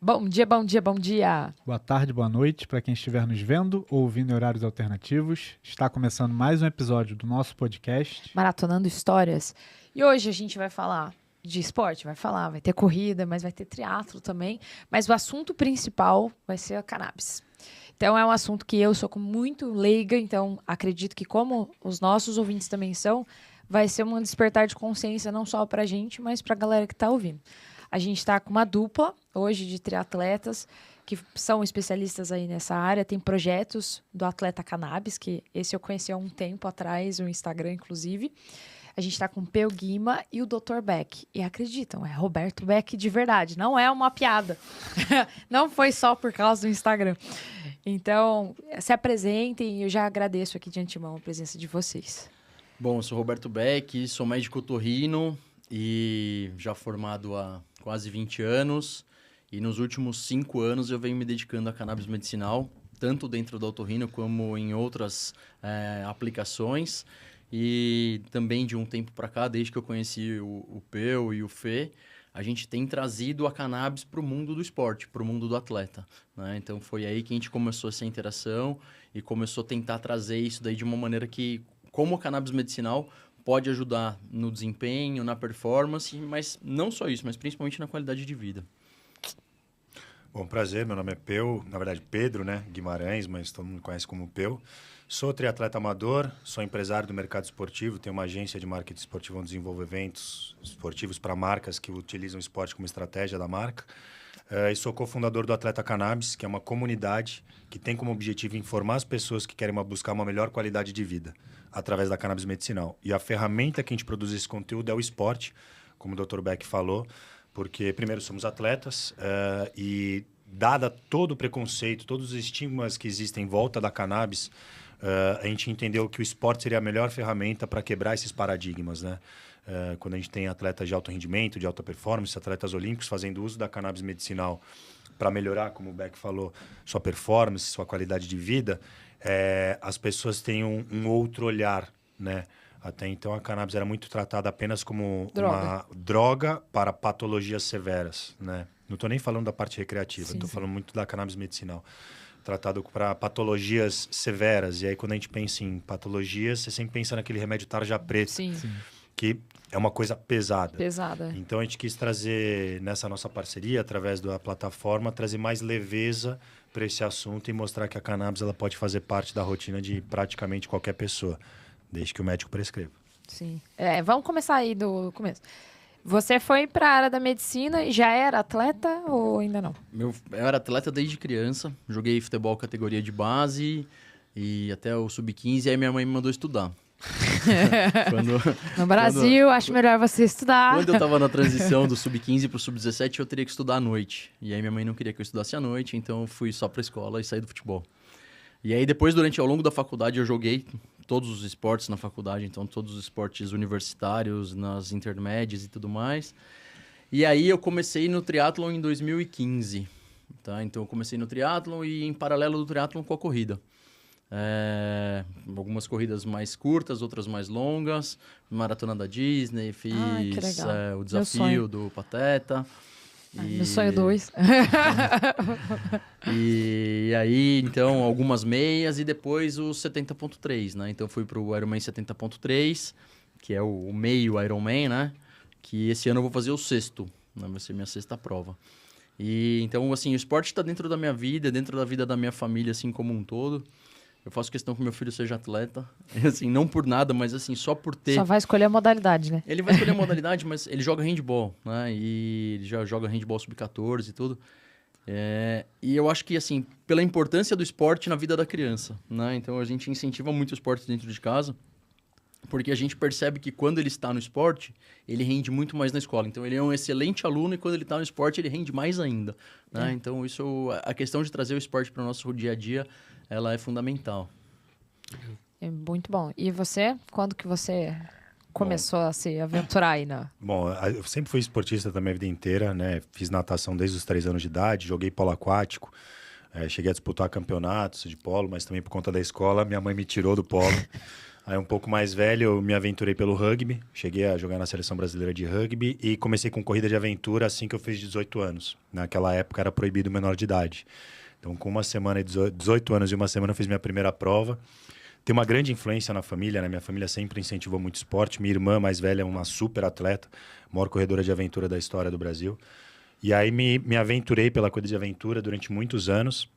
Bom dia, bom dia, bom dia. Boa tarde, boa noite para quem estiver nos vendo ou ouvindo em horários alternativos. Está começando mais um episódio do nosso podcast. Maratonando Histórias. E hoje a gente vai falar de esporte, vai ter corrida, mas vai ter triatlo também. Mas o assunto principal vai ser a cannabis. Então é um assunto que eu sou muito leiga, então acredito que como os nossos ouvintes também são, vai ser um despertar de consciência não só para a gente, mas para a galera que está ouvindo. A gente está com uma dupla hoje de triatletas que são especialistas aí nessa área. Tem projetos do Atleta Cannabis, que esse eu conheci há um tempo atrás, no Instagram, inclusive. A gente está com o Peu Guima e o Dr. Beck. E acreditam, é Roberto Beck de verdade. Não é uma piada. Não foi só por causa do Instagram. Então, se apresentem e eu já agradeço aqui de antemão a presença de vocês. Bom, eu sou Roberto Beck, sou médico otorrino e já formado há quase 20 anos. E nos últimos 5 anos eu venho me dedicando a cannabis medicinal, tanto dentro da otorrino como em outras aplicações. E também de um tempo para cá, desde que eu conheci o Peu e o Fê, a gente tem trazido a cannabis para o mundo do esporte, para o mundo do atleta, né? Então foi aí que a gente começou essa interação e começou a tentar trazer isso daí de uma maneira que, como a cannabis medicinal, pode ajudar no desempenho, na performance, mas não só isso, mas principalmente na qualidade de vida. Bom, prazer, meu nome é Peu, na verdade Pedro, né, Guimarães, mas todo mundo conhece como Peu. Sou triatleta amador, sou empresário do mercado esportivo, tenho uma agência de marketing esportivo onde desenvolvo eventos esportivos para marcas que utilizam o esporte como estratégia da marca. E sou cofundador do Atleta Cannabis, que é uma comunidade que tem como objetivo informar as pessoas que querem buscar uma melhor qualidade de vida através da cannabis medicinal. E a ferramenta que a gente produz esse conteúdo é o esporte, como o Dr. Beck falou, porque, primeiro, somos atletas e, dada todo o preconceito, todos os estigmas que existem em volta da cannabis, a gente entendeu que o esporte seria a melhor ferramenta para quebrar esses paradigmas, né? Quando a gente tem atletas de alto rendimento, de alta performance, atletas olímpicos fazendo uso da cannabis medicinal para melhorar, como o Beck falou, sua performance, sua qualidade de vida, as pessoas têm um outro olhar, né? Até então, a cannabis era muito tratada apenas como uma droga para patologias severas, né? Não estou nem falando da parte recreativa, estou falando muito da cannabis medicinal. Tratado para patologias severas. E aí, quando a gente pensa em patologias, você sempre pensa naquele remédio tarja preta, que é uma coisa pesada. Então, a gente quis trazer, nessa nossa parceria, através da plataforma, trazer mais leveza para esse assunto e mostrar que a cannabis ela pode fazer parte da rotina de praticamente qualquer pessoa, desde que o médico prescreva. Sim. Vamos começar aí do começo. Você foi para a área da medicina e já era atleta ou ainda não? Eu era atleta desde criança, joguei futebol categoria de base e até o sub-15, aí minha mãe me mandou estudar. No Brasil, acho melhor você estudar. Quando eu estava na transição do sub-15 para o sub-17, eu teria que estudar à noite. E aí minha mãe não queria que eu estudasse à noite, então eu fui só para a escola e saí do futebol. E aí depois, ao longo da faculdade, eu joguei todos os esportes na faculdade, então todos os esportes universitários, nas intermédias e tudo mais. E aí eu comecei no triatlon em 2015, tá? Então eu comecei no triatlon e em paralelo do triatlon com a corrida. Algumas corridas mais curtas, outras mais longas, maratona da Disney, fiz o desafio do Pateta. Meu sonho 2. E aí, então, algumas meias e depois o 70.3, né? Então, fui pro Ironman 70.3, que é o meio Ironman, né? Que esse ano eu vou fazer o 6º, né? Vai ser minha 6ª prova. E, então, assim, o esporte está dentro da minha vida, dentro da vida da minha família, assim, como um todo. Eu faço questão que meu filho seja atleta, assim, não por nada, mas assim, só por ter... Só vai escolher a modalidade, né? Ele vai escolher a modalidade, mas ele joga handball, né? E ele já joga handball sub-14 e tudo. E eu acho que, assim, pela importância do esporte na vida da criança, né? Então, a gente incentiva muito o esporte dentro de casa, porque a gente percebe que quando ele está no esporte, ele rende muito mais na escola. Então, ele é um excelente aluno e quando ele está no esporte, ele rende mais ainda, né? Então, a questão de trazer o esporte para o nosso dia a dia, ela é fundamental. É muito bom. E você? Quando que você começou a se aventurar aí na... Bom, eu sempre fui esportista da minha vida inteira, né? Fiz natação desde os 3 anos de idade, joguei polo aquático, cheguei a disputar campeonatos de polo, mas também por conta da escola, minha mãe me tirou do polo. Aí um pouco mais velho, eu me aventurei pelo rugby. Cheguei a jogar na Seleção Brasileira de Rugby e comecei com corrida de aventura assim que eu fiz 18 anos. Naquela época era proibido menor de idade. Então, com 18 anos e uma semana, eu fiz minha primeira prova. Tem uma grande influência na família, né? Minha família sempre incentivou muito esporte. Minha irmã mais velha é uma super atleta, maior corredora de aventura da história do Brasil. E aí me aventurei pela corrida de aventura durante muitos anos.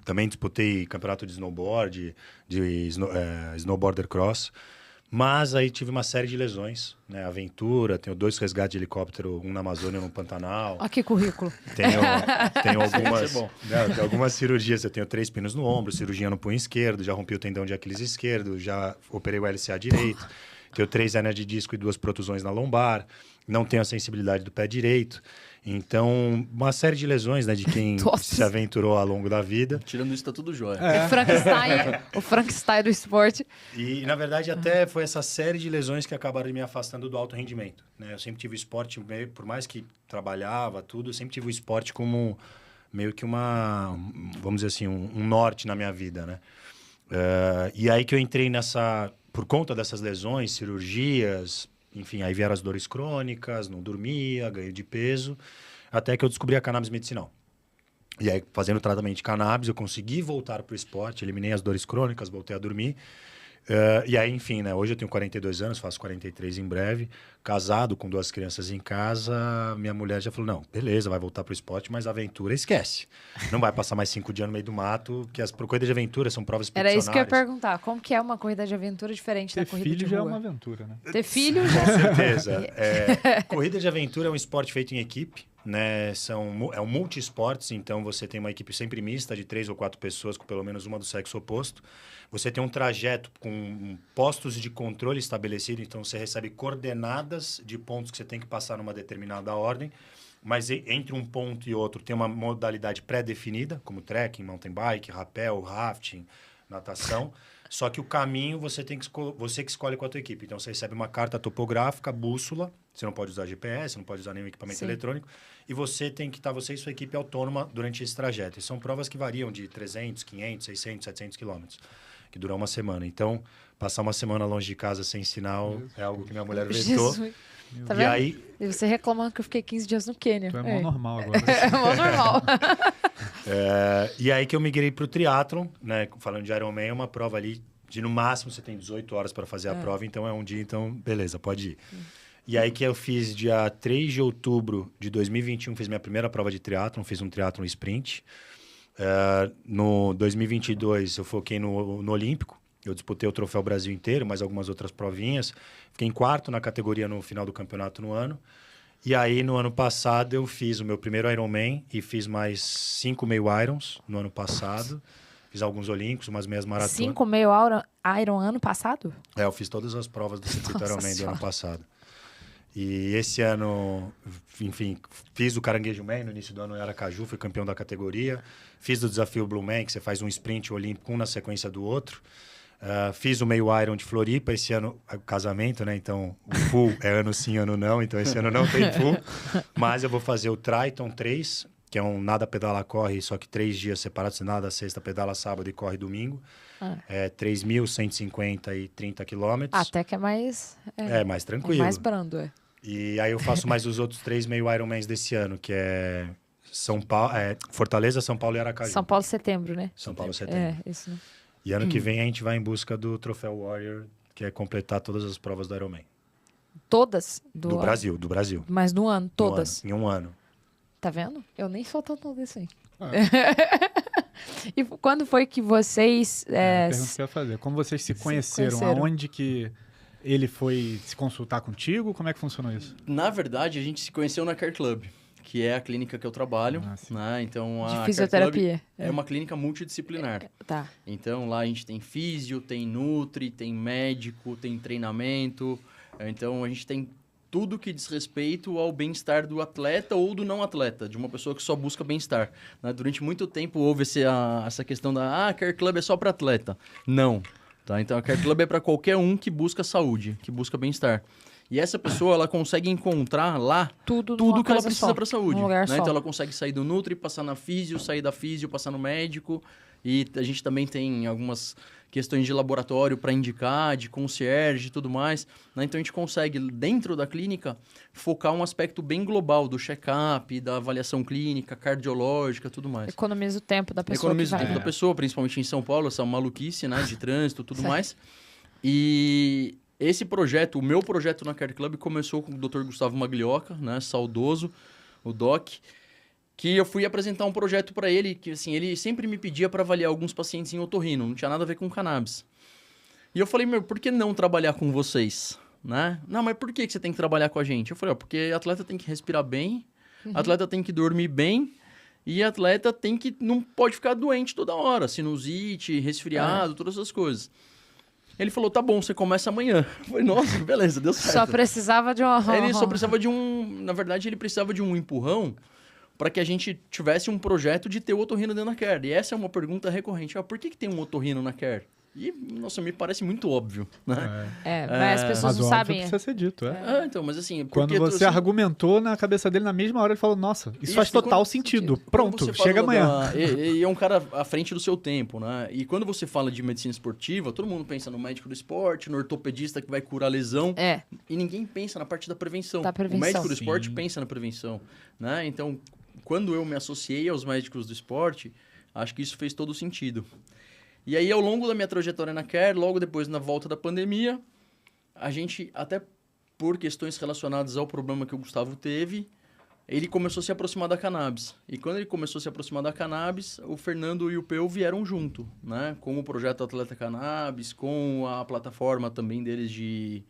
Também disputei campeonato de snowboard, snowboarder cross. Mas aí tive uma série de lesões, né? Aventura, tenho 2 resgates de helicóptero, um na Amazônia e um no Pantanal. Olha que currículo. Tenho algumas cirurgias. Eu tenho 3 pinos no ombro, cirurgia no punho esquerdo, já rompi o tendão de Aquiles esquerdo, já operei o LCA direito. Tenho 3 hernias de disco e 2 protusões na lombar. Não tenho a sensibilidade do pé direito. Então, uma série de lesões, né, de quem se aventurou ao longo da vida. Tirando isso, tá tudo jóia. O Frankenstein do esporte. E, na verdade, até foi essa série de lesões que acabaram me afastando do alto rendimento, né? Eu sempre tive o esporte, por mais que trabalhava, tudo, eu sempre tive o esporte como meio que vamos dizer assim, um norte na minha vida, né? E aí que eu entrei por conta dessas lesões, cirurgias, enfim, aí vieram as dores crônicas, não dormia, ganho de peso, até que eu descobri a cannabis medicinal. E aí, fazendo tratamento de cannabis, eu consegui voltar para o esporte, eliminei as dores crônicas, voltei a dormir. E aí, enfim, né? Hoje eu tenho 42 anos, faço 43 em breve, casado com 2 crianças em casa. Minha mulher já falou, não, beleza, vai voltar pro esporte, mas a aventura esquece. Não vai passar mais 5 dias no meio do mato, que as corridas de aventura são provas expedicionárias. Era isso que eu ia perguntar, como que é uma corrida de aventura diferente da corrida de rua? Ter filho já é uma aventura, né? Ter filho já... Com certeza. Corrida de aventura é um esporte feito em equipe, né? É um multi-esportes, então você tem uma equipe sempre mista de 3 ou 4 pessoas, com pelo menos uma do sexo oposto. Você tem um trajeto com postos de controle estabelecido, então você recebe coordenadas de pontos que você tem que passar numa determinada ordem, mas entre um ponto e outro tem uma modalidade pré-definida, como trekking, mountain bike, rapel, rafting, natação. Só que o caminho você que escolhe com a tua equipe. Então, você recebe uma carta topográfica, bússola. Você não pode usar GPS, não pode usar nenhum equipamento eletrônico. E você tem que estar, você e sua equipe autônoma durante esse trajeto. E são provas que variam de 300, 500, 600, 700 quilômetros, que duram uma semana. Então, passar uma semana longe de casa sem sinal é algo que minha mulher vetou. Tá vendo? E você reclamando que eu fiquei 15 dias no Quênia. Tu é mó normal agora. É mó normal. E aí que eu migrei pro triatlon, né? Falando de Ironman, é uma prova ali de no máximo você tem 18 horas para fazer a prova, então é um dia, então beleza, pode ir. E aí que eu fiz dia 3 de outubro de 2021, fiz minha primeira prova de triatlon, fiz um triatlon sprint. No 2022 eu foquei no Olímpico. Eu disputei o Troféu Brasil inteiro, mais algumas outras provinhas. Fiquei em 4º na categoria no final do campeonato no ano. E aí, no ano passado, eu fiz o meu primeiro Ironman e fiz mais 5 meio Irons no ano passado. Fiz alguns olímpicos, umas meias maratonas. 5 meio Iron ano passado? Eu fiz todas as provas do circuito Ironman do ano passado. E esse ano, enfim, fiz o Caranguejo Man no início do ano em Aracaju, fui campeão da categoria. Fiz o desafio Blue Man, que você faz um sprint olímpico, um na sequência do outro. Fiz o meio Iron de Floripa, esse ano casamento, né? Então, o full é ano sim, ano não. Então, esse ano não tem full. Mas eu vou fazer o Triton 3, que é um nada, pedala, corre, só que 3 dias separados. Você nada, sexta, pedala, sábado e corre domingo. É 3.150 quilômetros. Até que é mais... mais tranquilo. É mais brando, E aí eu faço mais os outros 3 meio Ironmans desse ano, que é São Paulo, Fortaleza, São Paulo e Aracaju. São Paulo, setembro, né? São Paulo, setembro. Isso, né? E ano que vem a gente vai em busca do Troféu Warrior, que é completar todas as provas do Ironman. Todas? Do Brasil. Mas no ano, todas? Em um ano. Tá vendo? Eu nem sou tanto desse aí. E quando foi que vocês... Pergunta que eu ia fazer. Como vocês se conheceram? Aonde que ele foi se consultar contigo? Como é que funcionou isso? Na verdade, a gente se conheceu na Care Club, que é a clínica que eu trabalho. Né? Então, de fisioterapia. É uma clínica multidisciplinar. Tá. Então, lá a gente tem físio, tem nutri, tem médico, tem treinamento. Então, a gente tem tudo que diz respeito ao bem-estar do atleta ou do não atleta, de uma pessoa que só busca bem-estar. Né? Durante muito tempo houve essa questão da Care Club é só para atleta. Não. Tá? Então, a Care Club é para qualquer um que busca saúde, que busca bem-estar. E essa pessoa, ela consegue encontrar lá tudo que ela precisa para a saúde. Né? Então, ela consegue sair do nutri, passar na físio, sair da físio, passar no médico. E a gente também tem algumas questões de laboratório para indicar, de concierge e tudo mais, né? Então a gente consegue, dentro da clínica, focar um aspecto bem global do check-up, da avaliação clínica, cardiológica, tudo mais. Economiza o tempo da pessoa. Economiza o que tempo vai. da pessoa, principalmente em São Paulo, essa maluquice, né, de trânsito e tudo mais. E esse projeto, o meu projeto na Care Club, começou com o Dr. Gustavo Maglioca, né, saudoso, o Doc, que eu fui apresentar um projeto para ele, que assim, ele sempre me pedia para avaliar alguns pacientes em otorrino, não tinha nada a ver com cannabis. E eu falei, por que não trabalhar com vocês? Né? Não, mas por que você tem que trabalhar com a gente? Eu falei, porque atleta tem que respirar bem, atleta tem que dormir bem, e atleta não pode ficar doente toda hora, sinusite, resfriado, todas essas coisas. Ele falou, tá bom, você começa amanhã. Eu falei, nossa, beleza, deu certo. Só precisava de Ele só precisava de na verdade, ele precisava de um empurrão para que a gente tivesse um projeto de ter o otorrino dentro da Care. E essa é uma pergunta recorrente. Por que tem um otorrino na Care? E, nossa, me parece muito óbvio, né? Mas as pessoas Mas não óbvio sabem. precisa ser dito, Então, mas assim... Quando você argumentou na cabeça dele, na mesma hora ele falou, nossa, isso faz total sentido. Pronto, chega amanhã. E é um cara à frente do seu tempo, né? E quando você fala de medicina esportiva, todo mundo pensa no médico do esporte, no ortopedista que vai curar lesão. E ninguém pensa na parte da prevenção. O médico do esporte pensa na prevenção, né? Então, quando eu me associei aos médicos do esporte, acho que isso fez todo sentido. E aí, ao longo da minha trajetória na Care, logo depois, na volta da pandemia, a gente, até por questões relacionadas ao problema que o Gustavo teve, ele começou a se aproximar da cannabis. E quando ele começou a se aproximar da cannabis, o Fernando e o Peu vieram junto, né? Com o projeto Atleta Cannabis, com a plataforma também deles de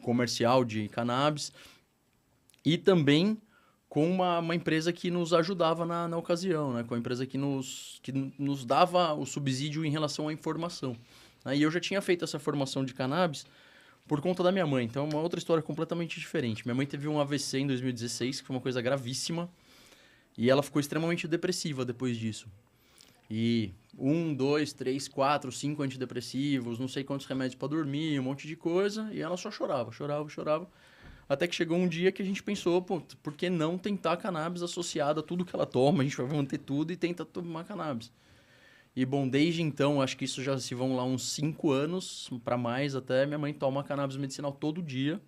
comercial de cannabis. E também com uma empresa que nos ajudava na ocasião, né? Com a empresa que nos dava o subsídio em relação à informação. E eu já tinha feito essa formação de cannabis por conta da minha mãe. Então, é uma outra história completamente diferente. Minha mãe teve um AVC em 2016, que foi uma coisa gravíssima. E ela ficou extremamente depressiva depois disso. E 1, 2, 3, 4, 5 antidepressivos, não sei quantos remédios para dormir, um monte de coisa. E ela só chorava. Até que chegou um dia que a gente pensou, por que não tentar cannabis associado a tudo que ela toma? A gente vai manter tudo e tenta tomar cannabis. E, bom, desde então, acho que isso já se vão lá uns 5 anos, para mais até, minha mãe toma cannabis medicinal todo dia,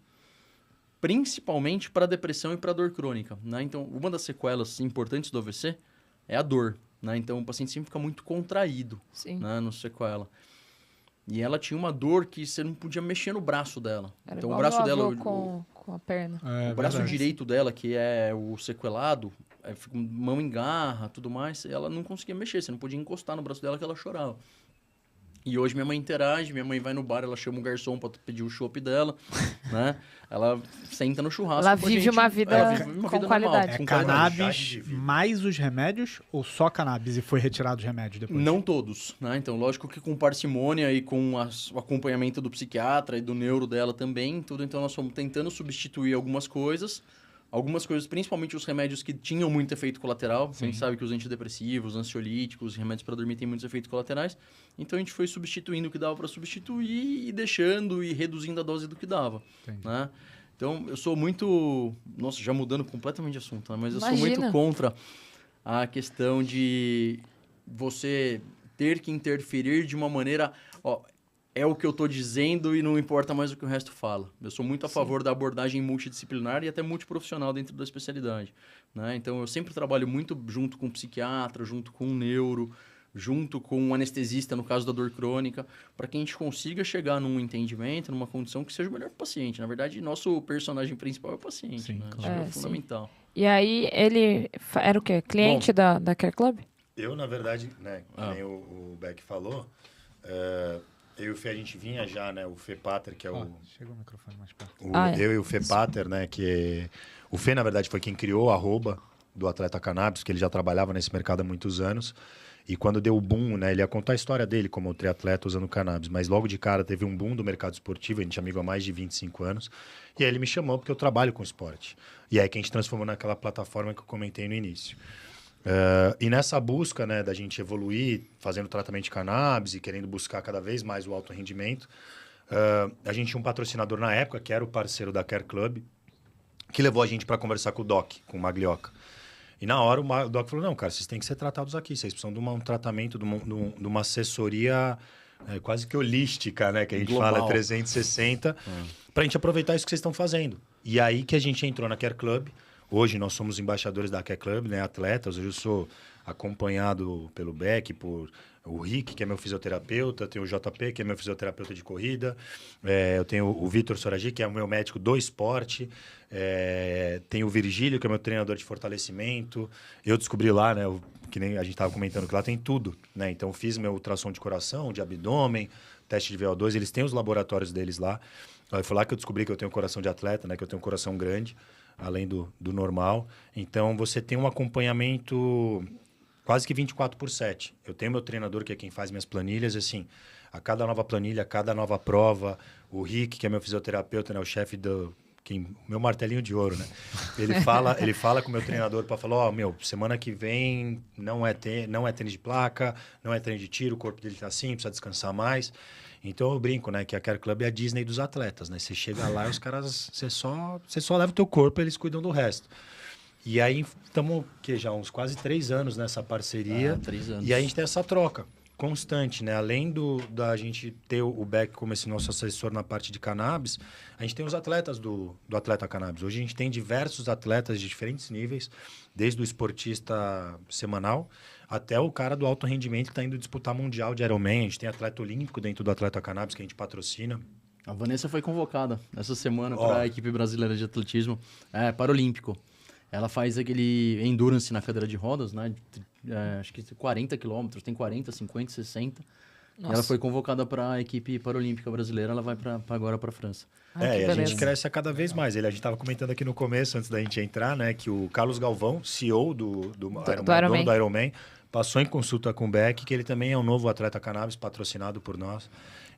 principalmente para depressão e para dor crônica, né? Então, uma das sequelas importantes do AVC é a dor, né? Então, o paciente sempre fica muito contraído, né, no sequela. E ela tinha uma dor que você não podia mexer no braço dela. Era então, igual o braço dela... com a perna. O braço direito dela, que é o sequelado, fica mão em garra, tudo mais, ela não conseguia mexer, você não podia encostar no braço dela que ela chorava. E hoje minha mãe interage, minha mãe vai no bar, ela chama o garçom para pedir o chopp dela, né? Ela senta no churrasco. Ela vive uma vida com qualidade. É cannabis mais os remédios ou só cannabis e foi retirado os remédios depois? Não todos, né? Então, lógico que com parcimônia e com o acompanhamento do psiquiatra e do neuro dela também, tudo. Então, nós fomos tentando substituir algumas coisas, principalmente os remédios que tinham muito efeito colateral. Sim. A gente sabe que os antidepressivos, ansiolíticos, remédios para dormir têm muitos efeitos colaterais. Então, a gente foi substituindo o que dava para substituir e deixando e reduzindo a dose do que dava. Né? Então, eu sou muito... Nossa, já mudando completamente de assunto, né? Mas eu sou muito contra a questão de você ter que interferir de uma maneira... é o que eu estou dizendo e não importa mais o que o resto fala. Eu sou muito a favor da abordagem multidisciplinar e até multiprofissional dentro da especialidade, né? Então, eu sempre trabalho muito junto com o psiquiatra, junto com o neuro, junto com o anestesista, no caso da dor crônica, para que a gente consiga chegar num entendimento, numa condição que seja melhor para o paciente. Na verdade, nosso personagem principal é o paciente. Sim, né? Claro. Isso é fundamental. E aí, ele era o quê? Cliente da Care Club? Eu, na verdade, né, nem o Beck falou... Eu e o Fê, a gente vinha já, né? O Fê Pater, que é o... Chegou o microfone mais perto. Eu e o Fê Pater, né? Que o Fê, na verdade, foi quem criou a arroba do Atleta Cannabis, que ele já trabalhava nesse mercado há muitos anos. E quando deu o boom, né? Ele ia contar a história dele como triatleta usando cannabis. Mas logo de cara teve um boom do mercado esportivo. A gente é amigo há mais de 25 anos. E aí ele me chamou porque eu trabalho com esporte. E aí que a gente transformou naquela plataforma que eu comentei no início. E nessa busca, né, da gente evoluir, fazendo tratamento de cannabis e querendo buscar cada vez mais o alto rendimento, a gente tinha um patrocinador na época, que era o parceiro da Care Club, que levou a gente para conversar com o Doc, com o Maglioca. E na hora o doc falou, não, cara, vocês têm que ser tratados aqui, vocês precisam de um tratamento, de uma assessoria quase que holística, né? Que a gente fala 360, para a gente aproveitar isso que vocês estão fazendo. E aí que a gente entrou na Care Club. Hoje nós somos embaixadores da Care Club, né? Atletas. Hoje eu sou acompanhado pelo Beck, por o Rick, que é meu fisioterapeuta, tem o JP, que é meu fisioterapeuta de corrida, eu tenho o Vitor Soragi, que é o meu médico do esporte, tem o Virgílio, que é meu treinador de fortalecimento. Eu descobri lá, né, que nem a gente estava comentando, que lá tem tudo, né? Então fiz meu ultrassom de coração, de abdômen, teste de VO2, eles têm os laboratórios deles lá. Foi lá que eu descobri que eu tenho coração de atleta, né, que eu tenho um coração grande, além do normal. Então você tem um acompanhamento quase que 24/7. Eu tenho meu treinador, que é quem faz minhas planilhas, assim, a cada nova planilha, a cada nova prova, o Rick, que é meu fisioterapeuta, né, o chefe do... meu martelinho de ouro, né? Ele fala com o meu treinador para falar, semana que vem não é tênis de placa, não é treino de tiro, o corpo dele tá assim, precisa descansar mais. Então eu brinco, né, que a Care Club é a Disney dos atletas, né? Você chega lá e os caras, você só leva o teu corpo, eles cuidam do resto. E aí estamos já uns quase 3 anos nessa parceria. 3 anos. E aí a gente tem essa troca constante, né? Além da gente ter o Beck como esse nosso assessor na parte de cannabis, a gente tem os atletas do Atleta Cannabis. Hoje a gente tem diversos atletas de diferentes níveis, desde o esportista semanal até o cara do alto rendimento que está indo disputar mundial de Ironman. A gente tem atleta olímpico dentro do Atleta Cannabis que a gente patrocina. A Vanessa foi convocada essa semana para a equipe brasileira de atletismo paralímpico. Ela faz aquele endurance na cadeira de rodas, né? Acho que 40 quilômetros, tem 40, 50, 60. Ela foi convocada para a equipe paralímpica brasileira, ela vai agora para a França. E a gente cresce a cada vez mais. A gente estava comentando aqui no começo, antes da gente entrar, né? Que o Carlos Galvão, CEO do Ironman, passou em consulta com o Beck, que ele também é um novo atleta cannabis, patrocinado por nós.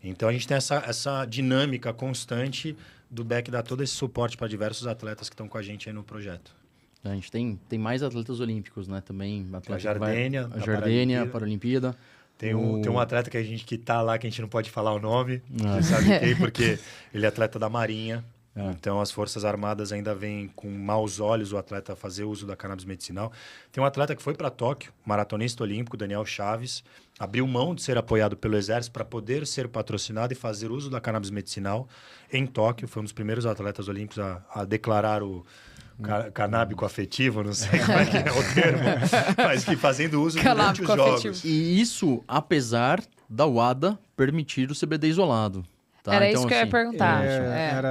Então a gente tem essa dinâmica constante do Beck dar todo esse suporte para diversos atletas que estão com a gente aí no projeto. A gente tem mais atletas olímpicos, né? Também a Jardênia, Paralimpíada. Tem um atleta que tá lá, que a gente não pode falar o nome, você sabe quem, porque ele é atleta da Marinha. Então, as Forças Armadas ainda veem com maus olhos o atleta fazer uso da cannabis medicinal. Tem um atleta que foi para Tóquio, maratonista olímpico, Daniel Chaves, abriu mão de ser apoiado pelo Exército para poder ser patrocinado e fazer uso da cannabis medicinal em Tóquio. Foi um dos primeiros atletas olímpicos a declarar o canábico afetivo, não sei como é que é o termo, mas que fazendo uso durante os jogos. E isso, apesar da WADA permitir o CBD isolado. Tá? Era então, isso que eu ia perguntar.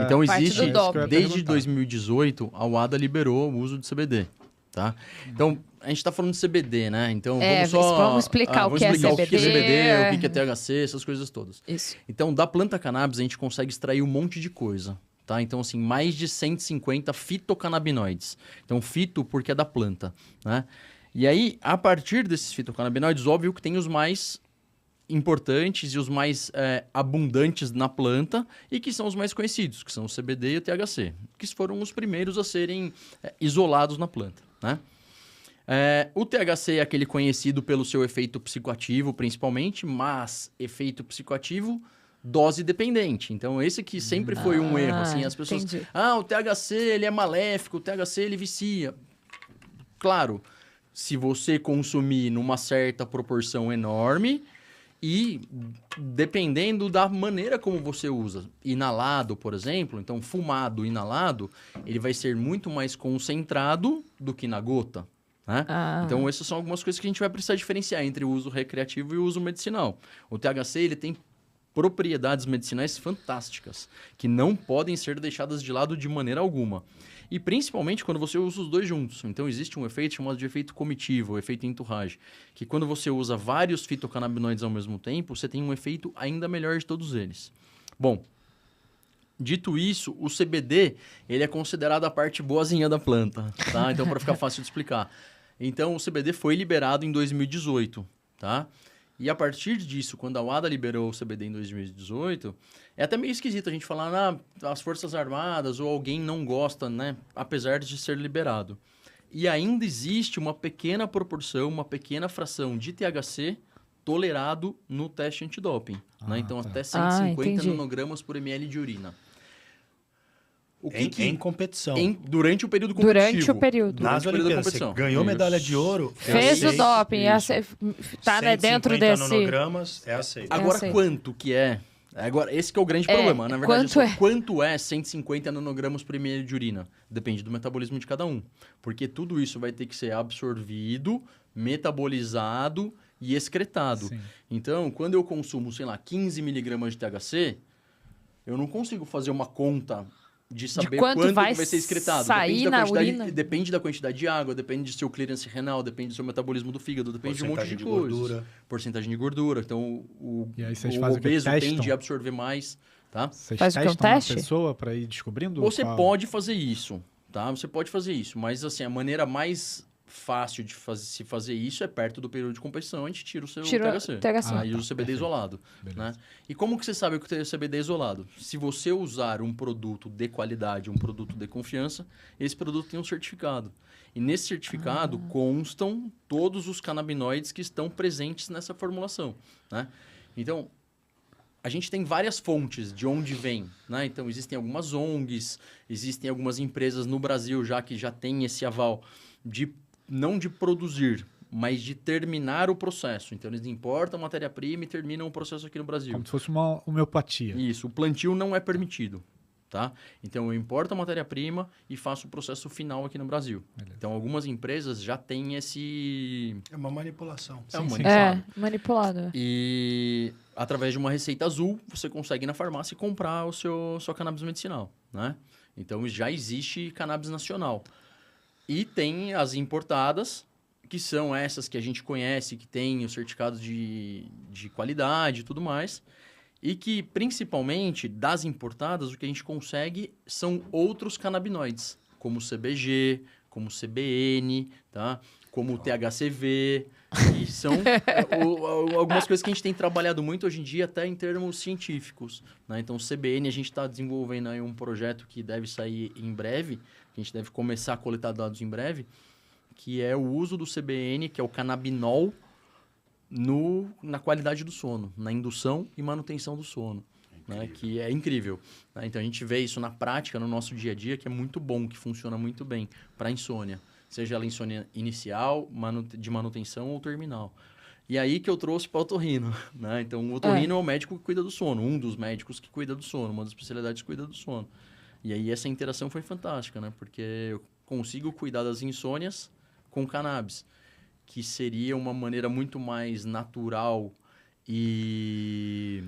Então existe, desde desde 2018, a WADA liberou o uso de CBD. Tá? Então, a gente está falando de CBD, né? Então, vamos explicar o que é CBD. O que é CBD, o que é THC, essas coisas todas. Isso. Então, da planta cannabis, a gente consegue extrair um monte de coisa. Tá? Então, assim, mais de 150 fitocannabinoides. Então, fito porque é da planta, né? E aí, a partir desses fitocannabinoides, óbvio que tem os mais importantes e os mais abundantes na planta e que são os mais conhecidos, que são o CBD e o THC, que foram os primeiros a serem isolados na planta, né? O THC é aquele conhecido pelo seu efeito psicoativo, principalmente, mas efeito psicoativo dose dependente. Então, esse que sempre foi um erro, assim, as pessoas... Entendi. O THC, ele é maléfico, o THC, ele vicia. Claro, se você consumir numa certa proporção enorme e dependendo da maneira como você usa. Inalado, por exemplo, então fumado, inalado, ele vai ser muito mais concentrado do que na gota, né? Então, essas são algumas coisas que a gente vai precisar diferenciar entre o uso recreativo e o uso medicinal. O THC, ele tem propriedades medicinais fantásticas, que não podem ser deixadas de lado de maneira alguma. E principalmente quando você usa os dois juntos. Então, existe um efeito chamado de efeito comitivo, o efeito entourage, que quando você usa vários fitocannabinoides ao mesmo tempo, você tem um efeito ainda melhor de todos eles. Bom, dito isso, o CBD, ele é considerado a parte boazinha da planta, tá? Então, para ficar fácil de explicar. Então, o CBD foi liberado em 2018, tá? E a partir disso, quando a WADA liberou o CBD em 2018, é até meio esquisito a gente falar, as Forças Armadas ou alguém não gosta, né? Apesar de ser liberado. E ainda existe uma pequena proporção, uma pequena fração de THC tolerado no teste antidoping. Né? Então, até 150 nanogramas por ml de urina. Em competição. Durante o período competitivo. Durante o período. Nas Durante o período da Olimpíadas, você competição. ganhou medalha de ouro. Fez o doping. Tá né, dentro 150 desse... nanogramas, é aceito. Agora, sei. quanto que é? Agora, esse que é o grande problema. Na verdade, quanto quanto é 150 nanogramas por ml de urina? Depende do metabolismo de cada um. Porque tudo isso vai ter que ser absorvido, metabolizado e excretado. Sim. Então, quando eu consumo, sei lá, 15 miligramas de THC, eu não consigo fazer uma conta de saber quanto quanto vai vai ser excretado. sair na urina? Depende da quantidade de água, depende do seu clearance renal, depende do seu metabolismo do fígado, depende de um monte de coisas. Gordura. Porcentagem de gordura. Então, E aí vocês o fazem o quê? obeso Testam? tende a absorver mais, tá? Vocês Faz o quê? Um testam uma teste? pessoa para ir descobrindo? Você qual- pode fazer isso, tá? Você pode fazer isso, mas assim, a maneira mais fácil de se fazer isso é perto do período de competição, a gente tira o seu THC. THC. Aí usa o CBD perfeito. isolado. Beleza. Né? E como que você sabe que o CBD é isolado? Se você usar um produto de qualidade, um produto de confiança, esse produto tem um certificado. E nesse certificado constam todos os canabinoides que estão presentes nessa formulação. Né? Então, a gente tem várias fontes de onde vem. Né? Então, existem algumas ONGs, existem algumas empresas no Brasil já que já têm esse aval de não de produzir, mas de terminar o processo. Então, eles importam a matéria-prima e terminam o processo aqui no Brasil. Como se fosse uma homeopatia. Isso, o plantio não é permitido, tá? Então, eu importo a matéria-prima e faço o processo final aqui no Brasil. Beleza. Então, algumas empresas já têm esse... É uma manipulação. É um sim. manipulado. Manipulado. E através de uma receita azul, você consegue ir na farmácia e comprar o sua cannabis medicinal, né? Então, já existe cannabis nacional. E tem as importadas, que são essas que a gente conhece, que tem o certificado de qualidade e tudo mais. E que, principalmente, das importadas, o que a gente consegue são outros canabinoides, como CBG, como CBN, tá? Como o THCV, que são algumas coisas que a gente tem trabalhado muito hoje em dia, até em termos científicos. Né? Então, o CBN, a gente está desenvolvendo aí um projeto que deve sair em breve, que a gente deve começar a coletar dados em breve, que é o uso do CBN, que é o canabinol, na qualidade do sono, na indução e manutenção do sono. Né? Que é incrível. Né? Então, a gente vê isso na prática, no nosso dia a dia, que é muito bom, que funciona muito bem para insônia. Seja ela insônia inicial, de manutenção ou terminal. E aí que eu trouxe para o otorrino. Né? Então, o otorrino é o médico que cuida do sono, um dos médicos que cuida do sono, uma das especialidades que cuida do sono. E aí essa interação foi fantástica, né? Porque eu consigo cuidar das insônias com cannabis, que seria uma maneira muito mais natural e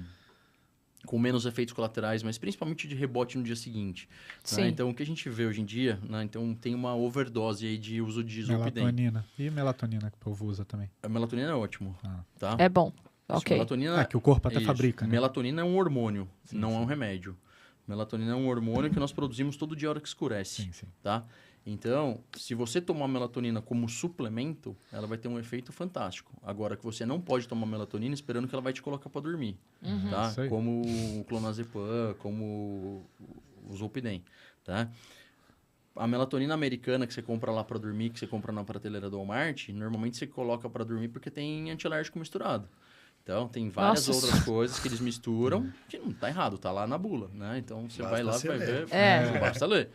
com menos efeitos colaterais, mas principalmente de rebote no dia seguinte. Sim. Né? Então, o que a gente vê hoje em dia, né? Então, tem uma overdose aí de uso de zolpidem. Melatonina. E melatonina que o povo usa também. A melatonina é ótimo, Ah. tá? É bom. Isso, Ok. Melatonina, Que o corpo até isso. fabrica, né? Melatonina é um hormônio, não é um remédio. Melatonina é um hormônio que nós produzimos todo dia a hora que escurece, Sim, sim. tá? Então, se você tomar melatonina como suplemento, ela vai ter um efeito fantástico. Agora que você não pode tomar melatonina esperando que ela vai te colocar para dormir, tá? Isso aí. Como o clonazepam, como o zolpidem, tá? A melatonina americana que você compra lá para dormir, que você compra na prateleira do Walmart, normalmente você coloca para dormir porque tem antialérgico misturado. Então, tem várias Nossa. outras coisas que eles misturam, que não tá errado, tá lá na bula, né? Então, você Basta vai lá, você vai ler. ver, basta ler.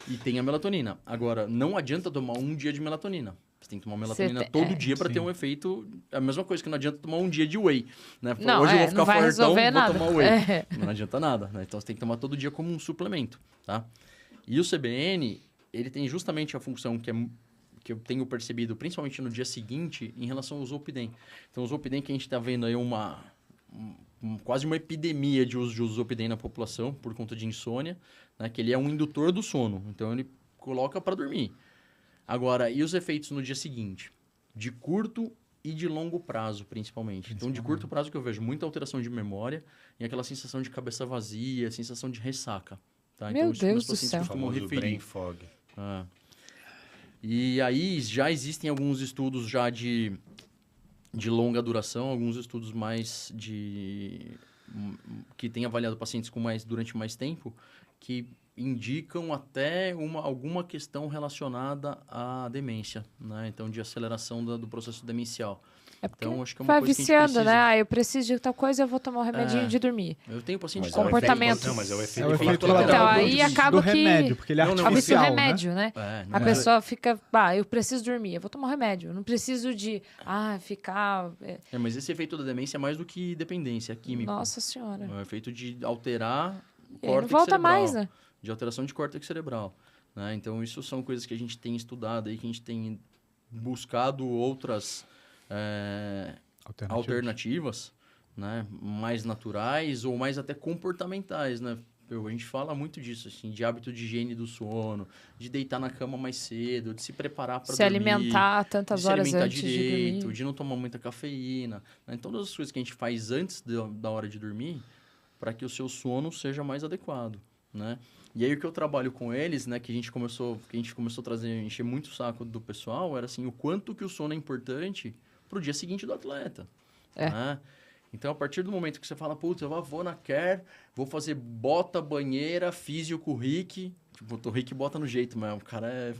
E tem a melatonina. Agora, não adianta tomar um dia de melatonina. Você tem que tomar melatonina todo dia para ter um efeito... É a mesma coisa que não adianta tomar um dia de whey, né? Não, hoje eu vou ficar não vai fortão, resolver vou nada. tomar whey. É. Não adianta nada, né? Então, você tem que tomar todo dia como um suplemento, tá? E o CBN, ele tem justamente a função que eu tenho percebido, principalmente no dia seguinte, em relação ao zolpidem. Então, o zolpidem que a gente está vendo aí quase uma epidemia de uso de zolpidem na população por conta de insônia, né? Que ele é um indutor do sono. Então, ele coloca para dormir. Agora, e os efeitos no dia seguinte? De curto e de longo prazo, principalmente. Então, de curto prazo que eu vejo muita alteração de memória e aquela sensação de cabeça vazia, sensação de ressaca. Tá? Meu Então, isso que meus Deus do pacientes céu. costumam Famoso referir. brain fog. Ah. E aí já existem alguns estudos já de longa duração, alguns estudos mais que têm avaliado pacientes durante mais tempo, que indicam até alguma questão relacionada à demência, né? Então, de aceleração do processo demencial. É porque Então, acho que é uma vai coisa que a gente viciando, precisa. né? Ah, eu preciso de tal coisa, eu vou tomar um remedinho de dormir. Eu tenho paciente Mas que é o efeito- comportamento. Não, mas é o É efeito o efeito colateral. Então, colateral aí do acaba que- remédio, porque ele é Não, não, Ó, vício artificial, remédio, né? não A é- pessoa fica, eu preciso dormir, eu vou tomar um remédio. Eu não preciso de, ficar... mas esse efeito da demência é mais do que dependência, é químico. Nossa Senhora. É o efeito de alterar o E aí não córtex volta cerebral. mais, né? De alteração de córtex cerebral. Né? Então, isso são coisas que a gente tem estudado aí, que a gente tem buscado outras alternativas, né? Mais naturais ou mais até comportamentais, né? A gente fala muito disso, assim, de hábito de higiene do sono, de deitar na cama mais cedo, de se preparar para Se dormir. alimentar tantas de se horas alimentar antes de direito, dormir. de não tomar muita cafeína. Né? Então, todas as coisas que a gente faz antes da hora de dormir, para que o seu sono seja mais adequado, né? E aí o que eu trabalho com eles, né, que a gente começou a trazer, encher muito o saco do pessoal, era assim, o quanto que o sono é importante pro dia seguinte do atleta. É. Né? Então, a partir do momento que você fala, putz, eu vou na Care, vou fazer bota, banheira, físio com o Rick. Tipo, o Rick bota no jeito mesmo, o cara é...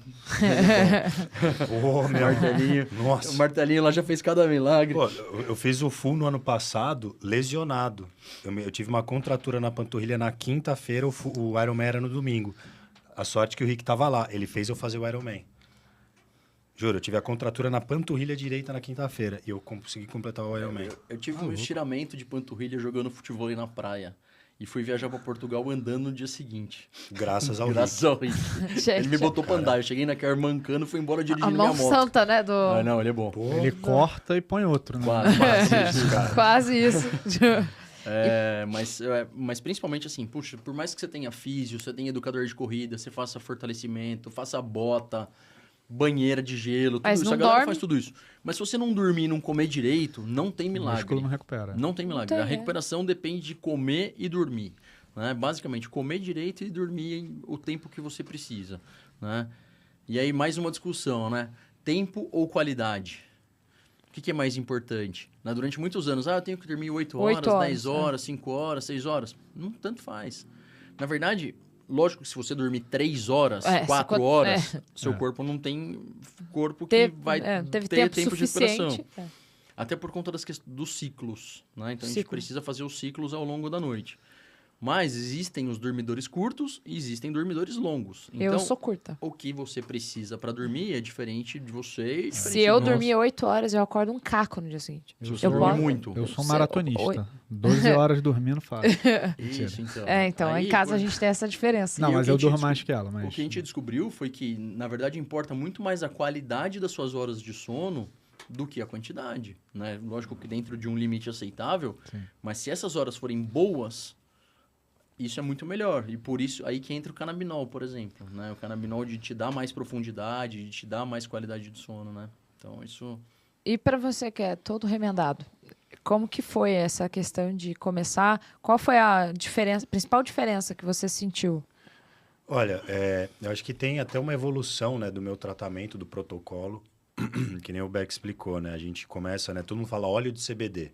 Ô, meu. Martelinho. Nossa. O Martelinho lá já fez cada milagre. Pô, eu fiz o full no ano passado, lesionado. Eu tive uma contratura na panturrilha na quinta-feira, o Ironman era no domingo. A sorte que o Rick tava lá, ele fez eu fazer o Ironman. Juro, eu tive a contratura na panturrilha direita na quinta-feira e eu consegui completar o Ironman. Eu tive um estiramento de panturrilha jogando futebol na praia. E fui viajar para Portugal andando no dia seguinte. Graças ao Graças ao Rick. Gente, Ele me botou pra andar. Eu cheguei na Care mancando, fui embora a dirigindo mão minha moto. santa, né? Ah, não, ele é bom. Pô, Ele corta e põe outro, né? Quase isso, cara. Quase isso. Mas principalmente assim, puxa, por mais que você tenha físio, você tenha educador de corrida, você faça fortalecimento, faça bota, banheira de gelo, tudo Mas isso. não A galera dorme. faz tudo isso. Mas se você não dormir e não comer direito, não tem O milagre. músculo não recupera. Não tem milagre. tem, A recuperação depende de comer e dormir. Né? Basicamente, comer direito e dormir o tempo que você precisa. Né? E aí, mais uma discussão, né? Tempo ou qualidade? O que é mais importante? Né? Durante muitos anos, eu tenho que dormir 8 horas, 8 horas, 10 horas, 5 horas, 6 horas. Não, tanto faz. Na verdade, lógico que se você dormir 3 horas, 4 horas, seu corpo não tem corpo que vai teve ter tempo de recuperação. suficiente. Até por conta dos ciclos, né? Então, a gente Ciclo. precisa fazer os ciclos ao longo da noite. Mas existem os dormidores curtos e existem dormidores longos. Então, Eu sou curta. o que você precisa para dormir é diferente de você e diferente Se eu de nós. dormir 8 horas, eu acordo um caco no dia seguinte. Se você eu dormir posso- muito. Eu sou um Você- maratonista. Oi. 12 horas dormindo fácil. Isso, então. Então, Aí, em casa a por- gente tem essa diferença. Não, E o mas que a eu gente durmo mais que ela. Mas... O que a gente descobriu foi que, na verdade, importa muito mais a qualidade das suas horas de sono do que a quantidade, né? Lógico que dentro de um limite aceitável, Sim. mas se essas horas forem boas, isso é muito melhor. E por isso, aí que entra o canabinol, por exemplo, né? O canabinol de te dar mais profundidade, de te dar mais qualidade de sono, né? Então, isso... E para você que é todo remendado, como que foi essa questão de começar? Qual foi a principal diferença que você sentiu? Olha, eu acho que tem até uma evolução, né, do meu tratamento, do protocolo, que nem o Beck explicou, né? A gente começa, né? Todo mundo fala óleo de CBD,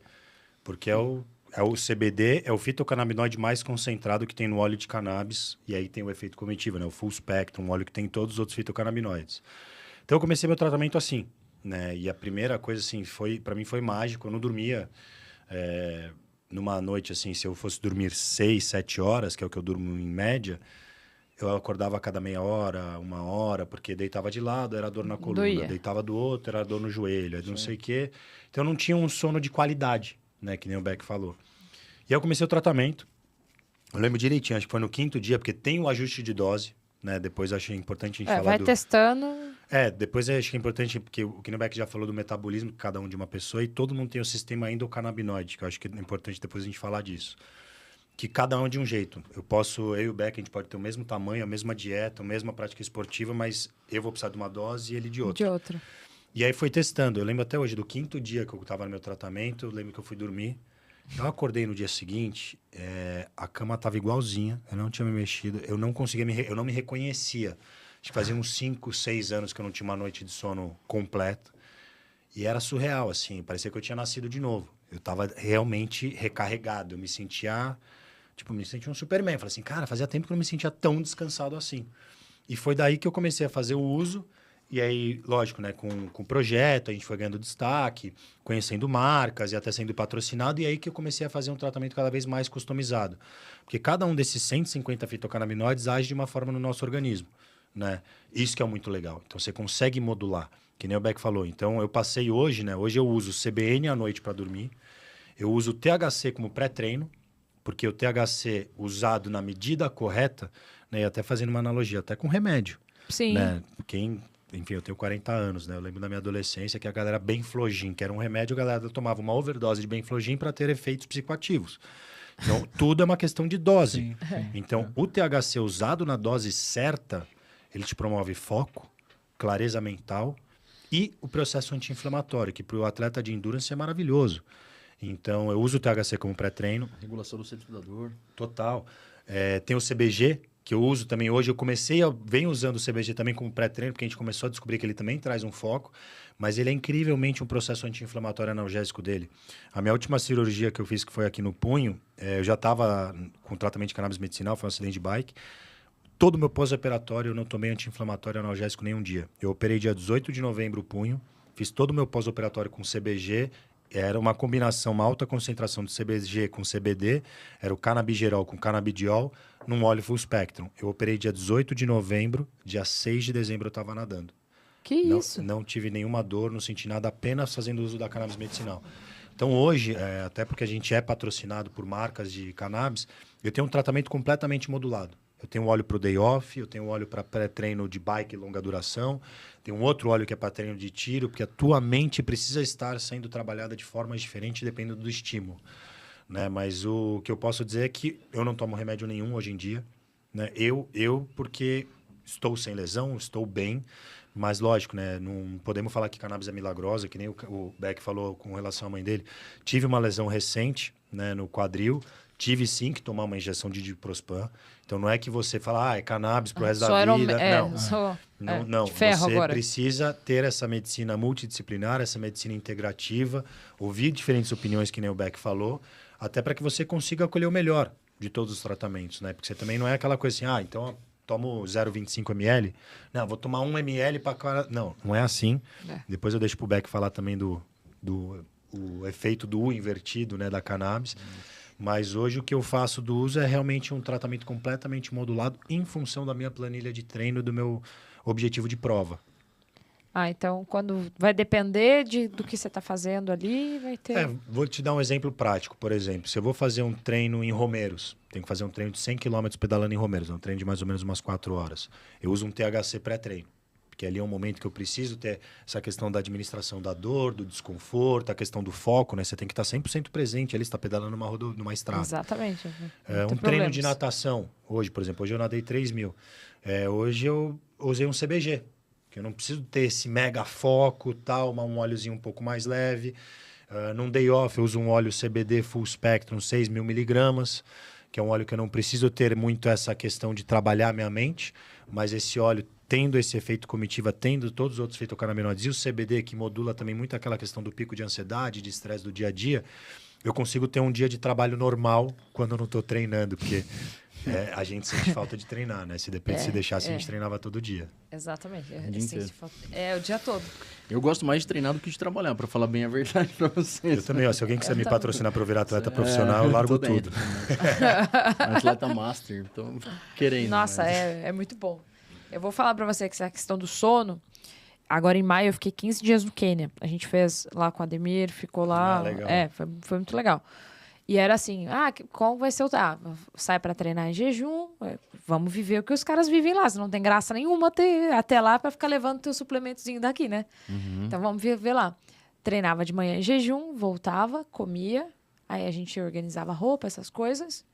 porque é o CBD, é o fitocannabinoide mais concentrado que tem no óleo de cannabis, e aí tem o efeito cometivo, né? O full spectrum, um óleo que tem todos os outros fitocannabinoides. Então eu comecei meu tratamento assim, né? E a primeira coisa, assim, para mim foi mágico. Eu não dormia numa noite, assim, se eu fosse dormir 6, 7 horas, que é o que eu durmo em média, eu acordava a cada meia hora, 1 hora, porque deitava de lado, era dor na coluna. Doía. Deitava do outro, era dor no joelho, não sei o quê. Então, eu não tinha um sono de qualidade, né? Que nem o Beck falou. E aí eu comecei o tratamento. Eu lembro direitinho, acho que foi no 5º dia, porque tem o ajuste de dose, né? Depois eu achei importante a gente falar Vai testando. depois eu acho que é importante, porque o que o Beck já falou do metabolismo de cada um de uma pessoa, e todo mundo tem o sistema endocannabinoide, que eu acho que é importante depois a gente falar disso. Que cada um é de um jeito. Eu e o Beck, a gente pode ter o mesmo tamanho, a mesma dieta, a mesma prática esportiva, mas eu vou precisar de uma dose e ele de outra. De outra. E aí foi testando. Eu lembro até hoje, do 5º dia que eu estava no meu tratamento, eu lembro que eu fui dormir. Eu acordei no dia seguinte, a cama estava igualzinha, eu não tinha me mexido, eu não conseguia, eu não me reconhecia. Acho que fazia uns 5, 6 anos que eu não tinha uma noite de sono completa. E era surreal, assim, parecia que eu tinha nascido de novo. Eu estava realmente recarregado, eu me sentia um Superman. Eu falei assim, cara, fazia tempo que eu não me sentia tão descansado assim. E foi daí que eu comecei a fazer o uso E aí, lógico, né, com o projeto, a gente foi ganhando destaque, conhecendo marcas e até sendo patrocinado. E aí que eu comecei a fazer um tratamento cada vez mais customizado. Porque cada um desses 150 fitocannabinoides age de uma forma no nosso organismo, né? Isso que é muito legal. Então, você consegue modular, que nem o Beck falou. Então, eu passei hoje, né? Hoje eu uso CBN à noite para dormir. Eu uso o THC como pré-treino, porque o THC usado na medida correta, né? E até fazendo uma analogia, até com remédio. Sim. Né? Enfim, eu tenho 40 anos, né? Eu lembro da minha adolescência que a galera Benflogin, que era um remédio, a galera tomava uma overdose de Benflogin para ter efeitos psicoativos. Então, tudo é uma questão de dose. Sim, sim. Então, o THC usado na dose certa, ele te promove foco, clareza mental e o processo anti-inflamatório, que para o atleta de endurance é maravilhoso. Então, eu uso o THC como pré-treino. Regulação do centro da dor. Total. Tem o CBG, que eu uso também hoje. Venho usando o CBG também como pré-treino, porque a gente começou a descobrir que ele também traz um foco, mas ele é incrivelmente um processo anti-inflamatório analgésico dele. A minha última cirurgia que eu fiz, que foi aqui no punho, eu já estava com tratamento de cannabis medicinal, foi um acidente de bike. Todo o meu pós-operatório, eu não tomei anti-inflamatório analgésico nenhum dia. Eu operei dia 18 de novembro o punho, fiz todo o meu pós-operatório com CBG. Era uma combinação, uma alta concentração de CBG com CBD, era o canabigerol com canabidiol, num óleo full spectrum. Eu operei dia 18 de novembro, dia 6 de dezembro eu estava nadando. Que isso? Não tive nenhuma dor, não senti nada, apenas fazendo uso da cannabis medicinal. Então hoje, até porque a gente é patrocinado por marcas de cannabis, eu tenho um tratamento completamente modulado. Eu tenho um óleo para o day off, eu tenho um óleo para pré-treino de bike e longa duração, tem um outro óleo que é para treino de tiro, porque a tua mente precisa estar sendo trabalhada de formas diferentes dependendo do estímulo. Né? Mas o que eu posso dizer é que eu não tomo remédio nenhum hoje em dia. Né? Eu porque estou sem lesão, estou bem, mas lógico, né? Não podemos falar que cannabis é milagrosa, que nem o Beck falou com relação à mãe dele. Tive uma lesão recente, né, no quadril. Tive sim que tomar uma injeção de diprospan. Então não é que você fala, é cannabis pro resto da vida. Não. Você agora. Precisa ter essa medicina multidisciplinar, essa medicina integrativa, ouvir diferentes opiniões, que nem o Beck falou, até para que você consiga acolher o melhor de todos os tratamentos, né? Porque você também não é aquela coisa assim, então eu tomo 0,25 ml. Não, vou tomar 1 ml para... Não é assim. Depois eu deixo pro Beck falar também do o efeito do U invertido, né, da cannabis. Mas hoje o que eu faço do uso é realmente um tratamento completamente modulado em função da minha planilha de treino e do meu objetivo de prova. Então quando vai depender do que você está fazendo ali, vai ter... Vou te dar um exemplo prático. Por exemplo, se eu vou fazer um treino em Romeiros, tenho que fazer um treino de 100 km pedalando em Romeiros, um treino de mais ou menos umas 4 horas. Eu uso um THC pré-treino. Porque ali é um momento que eu preciso ter essa questão da administração da dor, do desconforto, a questão do foco, né? Você tem que estar 100% presente ali, você está pedalando numa estrada. Exatamente. Um treino de natação. Hoje, por exemplo, eu nadei 3.000. Hoje eu usei um CBG, que eu não preciso ter esse mega foco, um óleozinho um pouco mais leve. Num day off, eu uso um óleo CBD Full Spectrum, 6.000 miligramas, que é um óleo que eu não preciso ter muito essa questão de trabalhar a minha mente, mas esse óleo tendo esse efeito comitiva, tendo todos os outros fitocannabinoides e o CBD, que modula também muito aquela questão do pico de ansiedade, de estresse do dia a dia, eu consigo ter um dia de trabalho normal quando eu não estou treinando, porque a gente sente falta de treinar, né? Se deixasse, a gente treinava todo dia. Exatamente. O dia todo. Eu gosto mais de treinar do que de trabalhar, para falar bem a verdade para vocês. Eu também, se alguém quiser me patrocinar para eu virar atleta profissional, eu largo tudo. Atleta master, tô querendo. Nossa, mas... é muito bom. Eu vou falar pra você que essa questão do sono, agora em maio eu fiquei 15 dias no Quênia. A gente fez lá com o Ademir, ficou lá. Legal. Foi muito legal. E era assim, qual vai ser o... sai pra treinar em jejum, vamos viver o que os caras vivem lá. Se não tem graça nenhuma ter até lá pra ficar levando teu suplementozinho daqui, né? Uhum. Então vamos viver lá. Treinava de manhã em jejum, voltava, comia, aí a gente organizava roupa, essas coisas.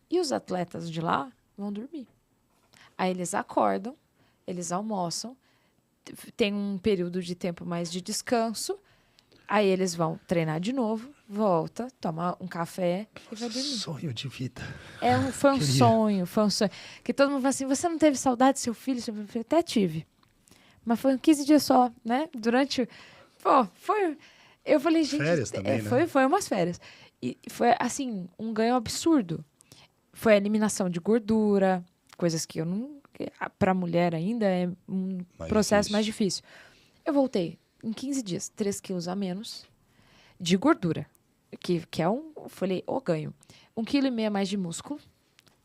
E os atletas de lá vão dormir. Aí eles acordam, eles almoçam, tem um período de tempo mais de descanso, aí eles vão treinar de novo, volta, toma um café e vai dormir. Sonho de vida. Foi um sonho. Que todo mundo fala assim, você não teve saudade do seu filho? Seu filho? Até tive. Mas foi 15 dias só, né? Foi... Eu falei, gente... Férias também, né? Foi umas férias. E foi, assim, um ganho absurdo. Foi a eliminação de gordura... Coisas que eu para mulher ainda é um processo mais difícil. Eu voltei em 15 dias, 3 quilos a menos de gordura, que é eu falei, ganho. 1,5 kg a mais de músculo.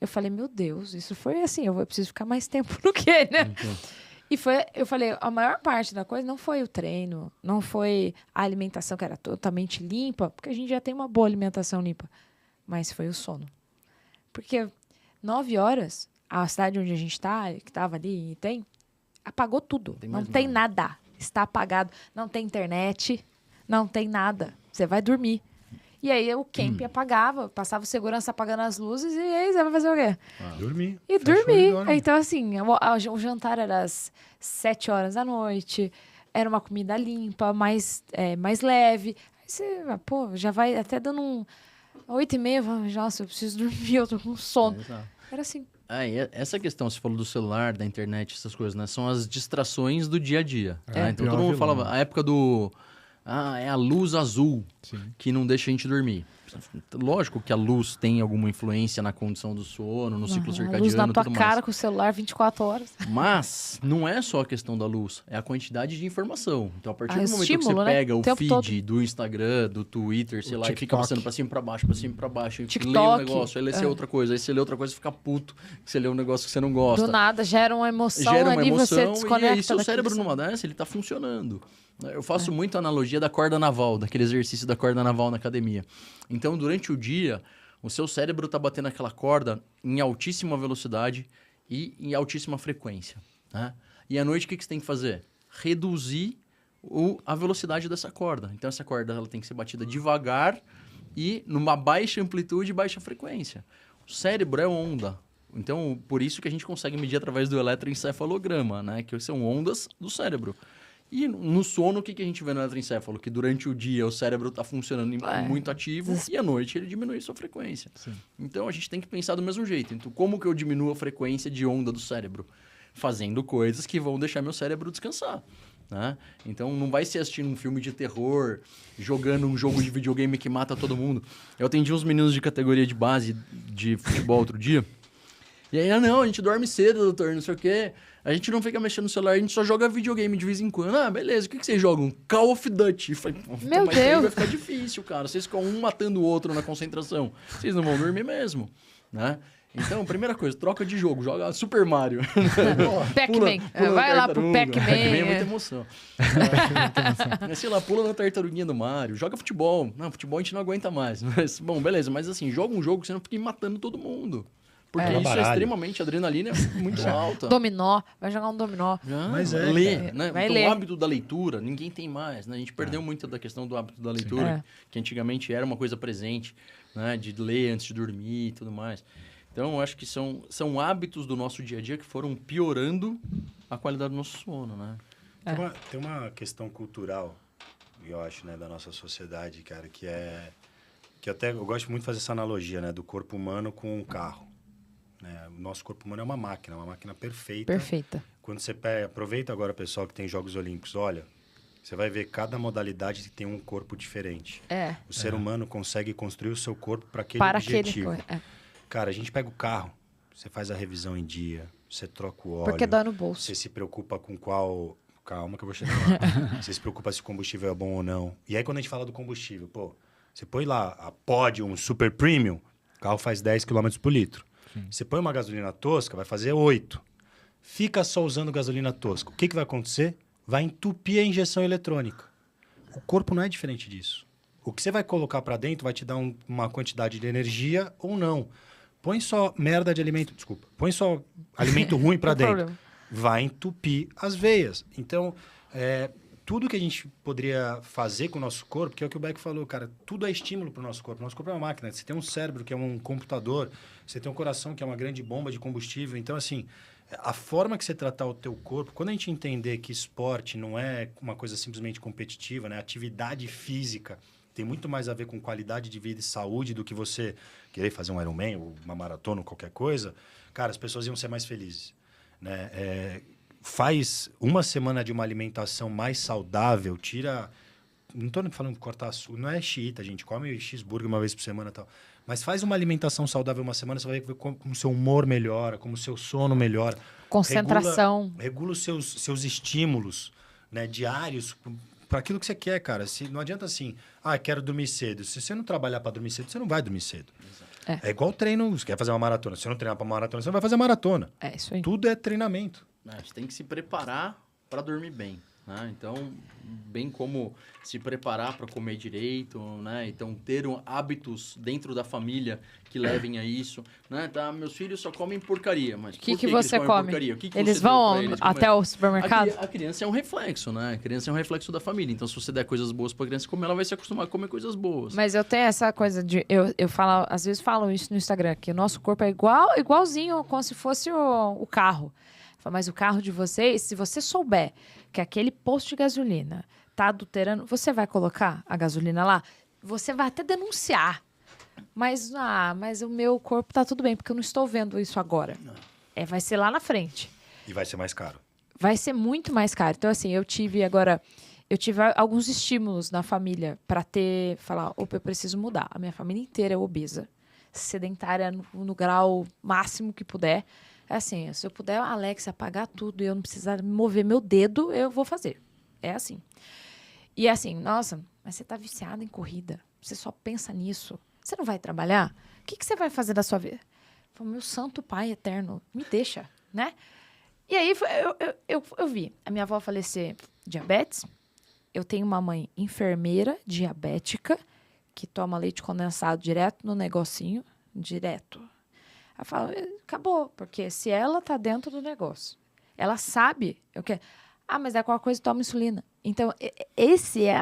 Eu falei, meu Deus, isso foi assim, eu preciso ficar mais tempo no que, né? E eu falei, a maior parte da coisa não foi o treino, não foi a alimentação que era totalmente limpa, porque a gente já tem uma boa alimentação limpa, mas foi o sono. Porque 9 horas, a cidade onde a gente está, que estava ali, apagou tudo. Não tem nada. Está apagado. Não tem internet, não tem nada. Você vai dormir. E aí o camp apagava, passava o segurança apagando as luzes, e aí você vai fazer o quê? Dormir. E dormir. Então, assim, o jantar era às 7 horas da noite, era uma comida limpa, mais leve. Aí você, já vai até dando 8h30, nossa, eu preciso dormir, eu tô com sono. Era assim. Essa questão, você falou do celular, da internet, essas coisas, né? São as distrações do dia a dia. Né? Então todo mundo falava, a época do... é a luz azul que não deixa a gente dormir. Lógico que a luz tem alguma influência na condição do sono, no ciclo circadiano, a luz na tua tudo cara mais. com o celular 24 horas. Mas não é só a questão da luz, é a quantidade de informação. Então, a partir do momento estímulo, que você pega o feed todo. do Instagram, do Twitter, sei lá, e fica passando pra cima e pra baixo, TikTok, lê um negócio, aí lê outra coisa, aí você lê outra coisa e fica puto, que você lê um negócio que você não gosta. Do nada, gera uma emoção ali, você desconecta. E aí seu cérebro numa dessa, ele tá funcionando. Eu faço muito a analogia da corda naval, daquele exercício da corda naval na academia. Então, durante o dia, o seu cérebro tá batendo aquela corda em altíssima velocidade e em altíssima frequência. Né? E à noite, o que você tem que fazer? Reduzir a velocidade dessa corda. Então, essa corda ela tem que ser batida devagar e numa baixa amplitude e baixa frequência. O cérebro é onda. Então, por isso que a gente consegue medir através do eletroencefalograma, né? Que são ondas do cérebro. E no sono, o que a gente vê no eletroencefalo? Que durante o dia o cérebro está funcionando muito ativo e à noite ele diminui sua frequência. Sim. Então, a gente tem que pensar do mesmo jeito. Então, como que eu diminuo a frequência de onda do cérebro? Fazendo coisas que vão deixar meu cérebro descansar. Né? Então, não vai ser assistindo um filme de terror, jogando um jogo de videogame que mata todo mundo. Eu atendi uns meninos de categoria de base de futebol outro dia. E aí, não, a gente dorme cedo, doutor, não sei o quê. A gente não fica mexendo no celular, a gente só joga videogame de vez em quando. Ah, beleza, o que vocês jogam? Call of Duty. Eu falei, meu Deus! Aí vai ficar difícil, cara. Vocês ficam um matando o outro na concentração. Vocês não vão dormir mesmo, né? Então, primeira coisa, troca de jogo. Joga Super Mario. Pac-Man. Vai lá pro Pac-Man. Pac-Man é muita emoção. Sei lá, pula na tartaruguinha do Mario. Joga futebol. Não, futebol a gente não aguenta mais. Mas, bom, beleza. Mas assim, joga um jogo que você não fique matando todo mundo. Porque isso é extremamente, a adrenalina é muito alta. Dominó, vai jogar um dominó. Mas ler, né? Então, ler. O hábito da leitura, ninguém tem mais, né? A gente perdeu muito da questão do hábito da leitura, que antigamente era uma coisa presente, né? De ler antes de dormir e tudo mais. Então, eu acho que são hábitos do nosso dia a dia que foram piorando a qualidade do nosso sono, né? Tem uma questão cultural, eu acho, né? Da nossa sociedade, cara, que é... Eu gosto muito de fazer essa analogia, né? Do corpo humano com um carro. O nosso corpo humano é uma máquina perfeita. Perfeita. Quando você aproveita agora, pessoal, que tem Jogos Olímpicos, olha, você vai ver cada modalidade que tem um corpo diferente. O ser humano consegue construir o seu corpo para aquele objetivo. Cara, a gente pega o carro, você faz a revisão em dia, você troca o óleo. Porque dói no bolso. Você se preocupa com qual... Calma que eu vou chegar lá. Você se preocupa se o combustível é bom ou não. E aí, quando a gente fala do combustível, você põe lá a Podium Super Premium, o carro faz 10 km por litro. Você põe uma gasolina tosca, vai fazer 8. Fica só usando gasolina tosca. O que vai acontecer? Vai entupir a injeção eletrônica. O corpo não é diferente disso. O que você vai colocar para dentro vai te dar uma quantidade de energia ou não. Põe só merda de alimento... Desculpa. Põe só alimento ruim para dentro. Problema. Vai entupir as veias. Então, tudo que a gente poderia fazer com o nosso corpo, que é o que o Beck falou, cara, tudo é estímulo para o nosso corpo. Nosso corpo é uma máquina. Você tem um cérebro, que é um computador. Você tem um coração, que é uma grande bomba de combustível. Então, assim, a forma que você tratar o teu corpo, quando a gente entender que esporte não é uma coisa simplesmente competitiva, né? Atividade física tem muito mais a ver com qualidade de vida e saúde do que você querer fazer um Ironman ou uma maratona ou qualquer coisa, cara, as pessoas iam ser mais felizes, né? Faz uma semana de uma alimentação mais saudável, tira... Não estou falando de cortar açúcar, não é xiita, a gente come cheeseburger uma vez por semana e tal. Mas faz uma alimentação saudável uma semana, você vai ver como o seu humor melhora, como o seu sono melhora. Concentração. Regula os seus estímulos, né, diários para aquilo que você quer, cara. Não adianta assim, quero dormir cedo. Se você não trabalhar para dormir cedo, você não vai dormir cedo. É igual treino, você quer fazer uma maratona. Se você não treinar para maratona, você não vai fazer maratona. É isso aí. Tudo é treinamento. Você tem que se preparar para dormir bem. Né? Então, bem como se preparar para comer direito, né? Então ter hábitos dentro da família que levem a isso, né? Tá, meus filhos só comem porcaria, mas que você come? Eles você vão eles até o supermercado? A criança é um reflexo, né? A criança é um reflexo da família. Então, se você der coisas boas para a criança comer, ela vai se acostumar a comer coisas boas. Mas eu tenho essa coisa de eu falo, às vezes falo isso no Instagram, que o nosso corpo é igualzinho como se fosse o carro. Mas o carro de vocês, se você souber que aquele posto de gasolina tá adulterando, você vai colocar a gasolina lá? Você vai até denunciar. Mas o meu corpo tá tudo bem, porque eu não estou vendo isso agora. Vai ser lá na frente. E vai ser mais caro. Vai ser muito mais caro. Então, assim, eu tive alguns estímulos na família para falar, opa, eu preciso mudar. A minha família inteira é obesa, sedentária no grau máximo que puder. É assim, se eu puder, a Alexa, apagar tudo e eu não precisar mover meu dedo, eu vou fazer. É assim. E assim, nossa, mas você tá viciada em corrida. Você só pensa nisso. Você não vai trabalhar? O que você vai fazer da sua vida? Eu falo, meu santo pai eterno, me deixa, né? E aí eu vi a minha avó falecer diabetes. Eu tenho uma mãe enfermeira diabética que toma leite condensado direto no negocinho, direto. Ela fala, acabou, porque se ela tá dentro do negócio, ela sabe o que. Mas é qualquer coisa, toma insulina. Então, esse é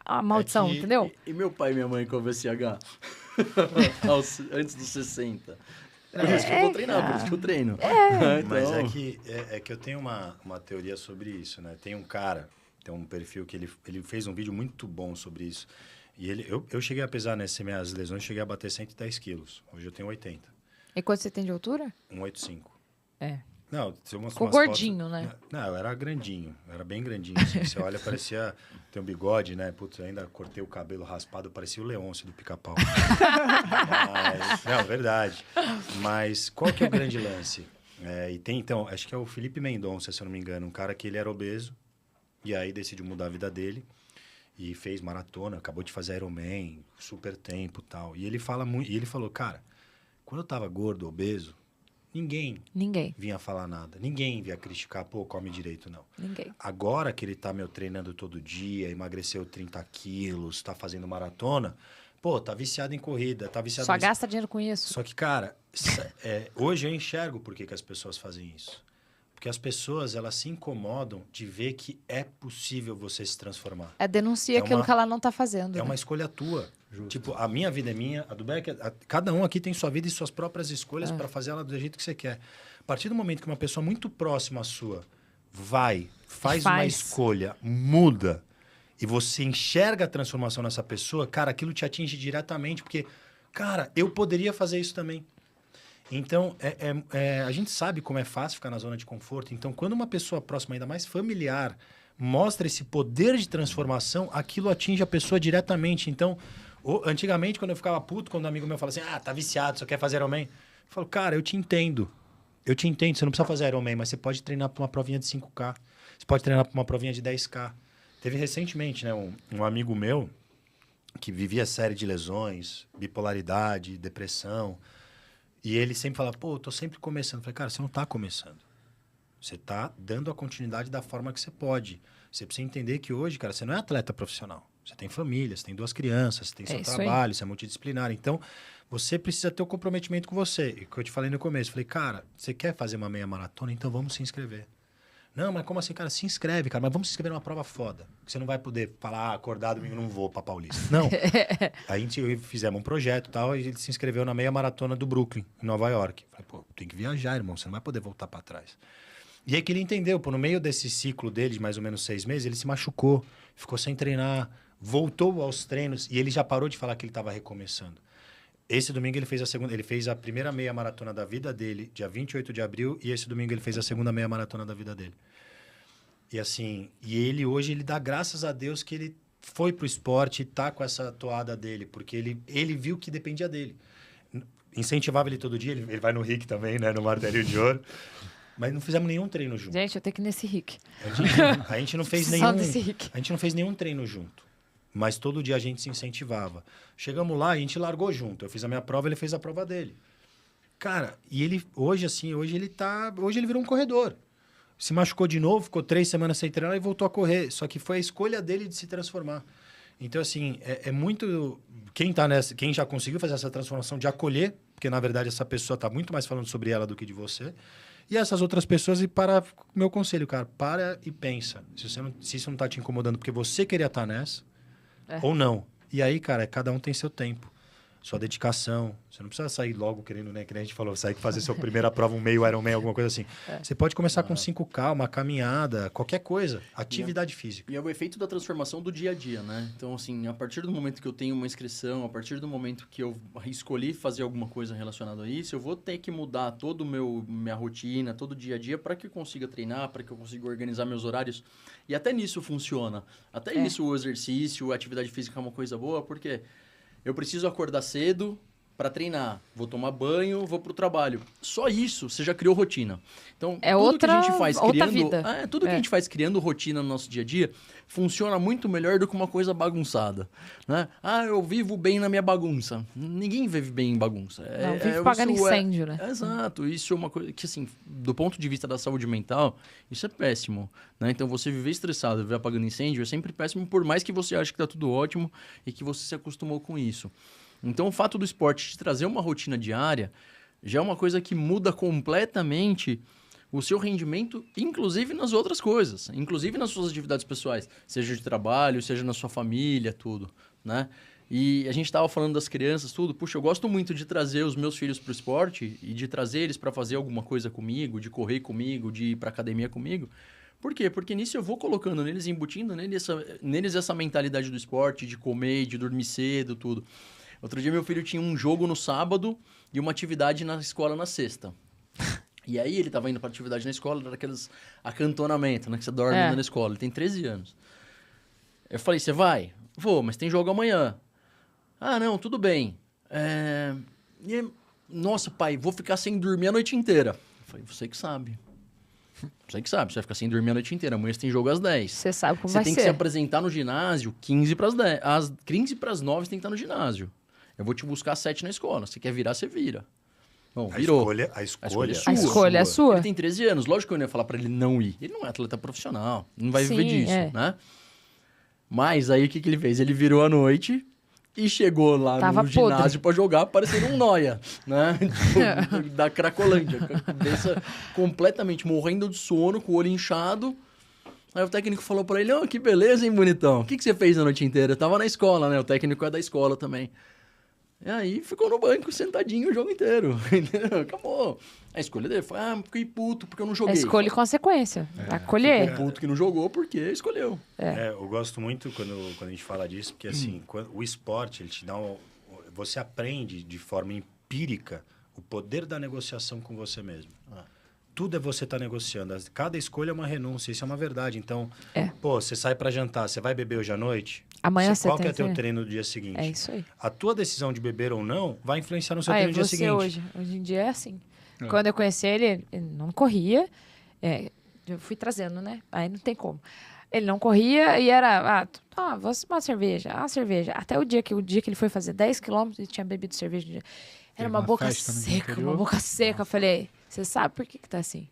a maldição, entendeu? E meu pai e minha mãe com VCH? Antes dos 60. Por isso que eu vou treinar, por isso que eu treino. Então... Mas é que eu tenho uma teoria sobre isso, né? Tem um cara, tem um perfil que ele fez um vídeo muito bom sobre isso. E eu cheguei a pesar nessas minhas lesões, cheguei a bater 110 quilos. Hoje eu tenho 80. E quanto você tem de altura? 1,85. Não, ficou gordinho, fotos, né? Não, eu era grandinho. Eu era bem grandinho. Assim. Você olha, parecia... Tem um bigode, né? Putz, eu ainda cortei o cabelo raspado, parecia o Leôncio do Pica-Pau. Não, verdade. Mas qual que é o grande lance? E tem, então, acho que é o Felipe Mendonça, se eu não me engano. Um cara que ele era obeso. E aí decidiu mudar a vida dele. E fez maratona, acabou de fazer Ironman, super tempo e tal. E ele falou, cara, quando eu tava gordo, obeso, ninguém vinha falar nada. Ninguém vinha criticar, pô, come direito, não. Ninguém. Agora que ele tá, treinando todo dia, emagreceu 30 quilos, tá fazendo maratona, pô, tá viciado em corrida, tá viciado... Só gasta dinheiro com isso. Só que, cara, hoje eu enxergo por que as pessoas fazem isso. Porque as pessoas, elas se incomodam de ver que é possível você se transformar. Denuncia aquilo que ela não tá fazendo. É uma escolha tua. Justo. Tipo, a minha vida é minha, a do Beck, cada um aqui tem sua vida e suas próprias escolhas para fazer ela do jeito que você quer. A partir do momento que uma pessoa muito próxima à sua faz uma escolha, muda, e você enxerga a transformação nessa pessoa, cara, aquilo te atinge diretamente, porque, cara, eu poderia fazer isso também. Então, a gente sabe como é fácil ficar na zona de conforto. Então, quando uma pessoa próxima, ainda mais familiar, mostra esse poder de transformação, aquilo atinge a pessoa diretamente. Então, antigamente, quando eu ficava puto, quando um amigo meu fala assim, tá viciado, só quer fazer Ironman. Eu falo, cara, eu te entendo. Você não precisa fazer Ironman, mas você pode treinar para uma provinha de 5K. Você pode treinar para uma provinha de 10K. Teve recentemente, né, um amigo meu que vivia série de lesões, bipolaridade, depressão. E ele sempre fala, pô, eu tô sempre começando. Eu falei, cara, você não tá começando. Você tá dando a continuidade da forma que você pode. Você precisa entender que hoje, cara, você não é atleta profissional. Você tem família, você tem 2 crianças, você tem seu trabalho, você é multidisciplinar. Então, você precisa ter o comprometimento com você. E o que eu te falei no começo, eu falei, cara, você quer fazer uma meia maratona? Então vamos se inscrever. Não, mas como assim, cara? Se inscreve, cara. Mas vamos se inscrever numa prova foda. Que você não vai poder falar, acordar domingo, não vou pra Paulista. Não. A gente fizemos um projeto e tal, e ele se inscreveu na meia maratona do Brooklyn, em Nova York. Falei, pô, tem que viajar, irmão. Você não vai poder voltar pra trás. E aí que ele entendeu, pô, no meio desse ciclo dele, de mais ou menos 6 meses, ele se machucou, ficou sem treinar, voltou aos treinos, e ele já parou de falar que ele estava recomeçando. Esse domingo ele fez a primeira meia maratona da vida dele, dia 28 de abril, e esse domingo ele fez a segunda meia maratona da vida dele. E assim, ele hoje ele dá graças a Deus que ele foi pro esporte e tá com essa toada dele, porque ele viu que dependia dele. Incentivava ele todo dia, ele vai no RIC também, né, no Martelinho de Ouro, mas não fizemos nenhum treino junto. Gente, eu tenho que ir nesse RIC. A gente não fez Só desse RIC. a gente não fez nenhum treino junto, mas todo dia a gente se incentivava. Chegamos lá, a gente largou junto. Eu fiz a minha prova, ele fez a prova dele. Cara, e ele hoje ele virou um corredor. Se machucou de novo, ficou 3 semanas sem treinar e voltou a correr. Só que foi a escolha dele de se transformar. Então, assim, é muito... Quem já conseguiu fazer essa transformação de acolher, porque, na verdade, essa pessoa está muito mais falando sobre ela do que de você. E essas outras pessoas, meu conselho, cara, para e pensa. Se isso não está te incomodando porque você queria estar nessa, ou não. E aí, cara, cada um tem seu tempo. Sua dedicação. Você não precisa sair logo querendo, né? Que nem a gente falou, sair fazer sua primeira prova, um meio Ironman, alguma coisa assim. Você pode começar com 5K, uma caminhada, qualquer coisa. Atividade física. E é o efeito da transformação do dia a dia, né? Então, assim, a partir do momento que eu tenho uma inscrição, a partir do momento que eu escolhi fazer alguma coisa relacionada a isso, eu vou ter que mudar toda minha rotina, todo o dia a dia para que eu consiga treinar, para que eu consiga organizar meus horários. E até nisso funciona. Até nisso o exercício, a atividade física é uma coisa boa, porque... eu preciso acordar cedo para treinar. Vou tomar banho, vou pro trabalho. Só isso, você já criou rotina. Então, tudo que a gente faz criando... tudo que a gente faz criando rotina no nosso dia a dia funciona muito melhor do que uma coisa bagunçada. Né? Eu vivo bem na minha bagunça. Ninguém vive bem em bagunça. Não, vive pagando incêndio, né? Exato. Isso é uma coisa que, assim, do ponto de vista da saúde mental, isso é péssimo. Né? Então, você viver estressado, viver apagando incêndio, é sempre péssimo, por mais que você ache que tá tudo ótimo e que você se acostumou com isso. Então, o fato do esporte te trazer uma rotina diária já é uma coisa que muda completamente o seu rendimento, inclusive nas outras coisas, inclusive nas suas atividades pessoais, seja de trabalho, seja na sua família, tudo, né? E a gente estava falando das crianças, tudo. Puxa, eu gosto muito de trazer os meus filhos para o esporte e de trazer eles para fazer alguma coisa comigo, de correr comigo, de ir para academia comigo. Por quê? Porque nisso eu vou colocando neles, embutindo neles essa mentalidade do esporte, de comer, de dormir cedo, tudo. Outro dia meu filho tinha um jogo no sábado e uma atividade na escola na sexta. E aí ele estava indo para atividade na escola, era aqueles acantonamento, né? Que você dorme na escola. Ele tem 13 anos. Eu falei, você vai? Vou, mas tem jogo amanhã. Ah, não, tudo bem. Nossa, pai, vou ficar sem dormir a noite inteira. Eu falei, você que sabe. Você que sabe, você vai ficar sem dormir a noite inteira. Amanhã você tem jogo às 10. Você sabe como vai ser. Você tem que se apresentar no ginásio 15 para as 10. Às 15 para as 9 você tem que estar no ginásio. Eu vou te buscar às 7 na escola. Se quer virar, você vira. Bom, virou. A escolha A escolha é sua. Ele tem 13 anos. Lógico que eu não ia falar para ele não ir. Ele não é atleta profissional. Não vai viver disso, né? Mas aí o que ele fez? Ele virou à noite e chegou lá no ginásio para jogar, parecendo um noia, né? Tipo, da Cracolândia. Com a cabeça completamente morrendo de sono, com o olho inchado. Aí o técnico falou para ele, que beleza, hein, bonitão? O que você fez a noite inteira? Eu tava na escola, né? O técnico é da escola também. E aí ficou no banco, sentadinho o jogo inteiro. Acabou. A escolha dele foi, fiquei puto porque eu não joguei. Escolha e consequência. Acolher. Ficou puto que não jogou porque escolheu. Eu gosto muito quando a gente fala disso, porque assim, o esporte, ele te dá você aprende de forma empírica o poder da negociação com você mesmo. Tudo é você estar negociando. Cada escolha é uma renúncia, isso é uma verdade. Então, você sai para jantar, você vai beber hoje à noite? Amanhã você qual que é teu treino no dia seguinte? É isso aí. A tua decisão de beber ou não vai influenciar no seu treino no dia seguinte. Hoje em dia é assim. Quando eu conheci ele não corria. Eu fui trazendo, né? Aí não tem como. Ele não corria e era... vou tomar uma cerveja. Até o dia que ele foi fazer 10 quilômetros e tinha bebido cerveja. Era uma boca seca, Eu falei, você sabe por que tá assim?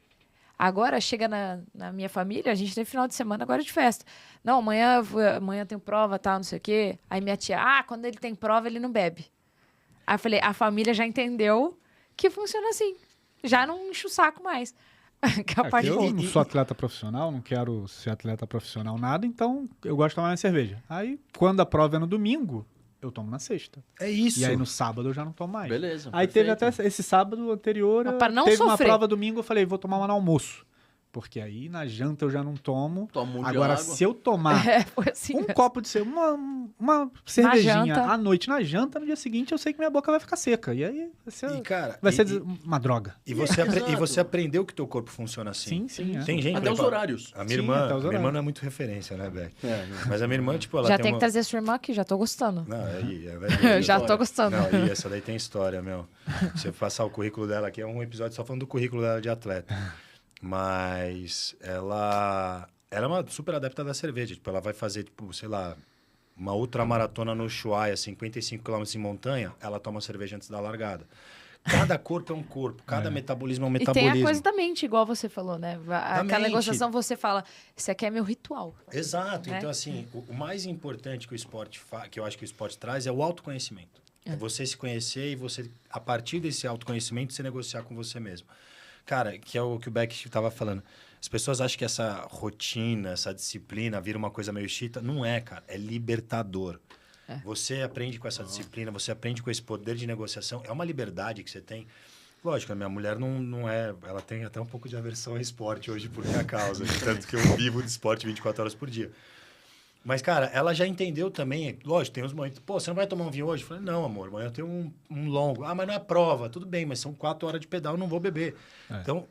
Agora, chega na minha família, a gente tem final de semana agora de festa. Não, amanhã eu tenho prova, tal, não sei o quê. Aí minha tia, quando ele tem prova, ele não bebe. Aí eu falei, a família já entendeu que funciona assim. Já não enche o saco mais. Eu não sou atleta profissional, não quero ser atleta profissional nada, então eu gosto de tomar minha cerveja. Aí, quando a prova é no domingo, eu tomo na sexta. É isso. E aí no sábado eu já não tomo mais. Beleza. Aí teve até esse sábado anterior, para não teve sofrer. uma prova domingo, eu falei, vou tomar uma no almoço. Porque aí na janta eu já não tomo. Toma Agora, de água. se eu tomar foi assim um mesmo. copo de uma cervejinha janta. à noite na janta, no dia seguinte eu sei que minha boca vai ficar seca. E aí E, cara, vai ser uma droga. E você, Exato. e você aprendeu que teu corpo funciona assim. Sim. Tem gente, Até os horários. A minha Sim, irmã, até os a minha irmã horários. não é muito referência, né, Beck? É, Mas a minha irmã, tipo, ela Já tem tem uma... que trazer sua irmã aqui, já tô gostando. Não, Já tô gostando. Não, e essa daí tem história, meu. Se eu passar o currículo dela aqui, é um episódio só falando do currículo dela de atleta. Mas ela é uma super adepta da cerveja. Tipo, ela vai fazer, tipo, sei lá, uma ultramaratona no Ushuaia, 55 km em montanha, ela toma cerveja antes da largada. Cada corpo é um corpo, cada metabolismo é um E metabolismo. tem a coisa da mente, igual você falou, né? Aquela mente. negociação, você fala, isso aqui é meu ritual. Exato. Né? Então, assim, o mais importante que o esporte que eu acho que o esporte traz é o autoconhecimento. É você se conhecer e você, a partir desse autoconhecimento, você negociar com você mesmo. Cara, que é o que o Beck estava falando. As pessoas acham que essa rotina, essa disciplina vira uma coisa meio chita. Não é, cara. É libertador. Você aprende com essa disciplina, você aprende com esse poder de negociação. É uma liberdade que você tem. Lógico, a minha mulher não é... Ela tem até um pouco de aversão ao esporte hoje por minha causa. Tanto que eu vivo de esporte 24 horas por dia. Mas, cara, ela já entendeu também. Lógico, tem uns momentos... Pô, você não vai tomar um vinho hoje? Eu falei, não, amor, amanhã eu tenho um longo. Ah, mas não é prova. Tudo bem, mas são 4 horas de pedal, eu não vou beber. Então,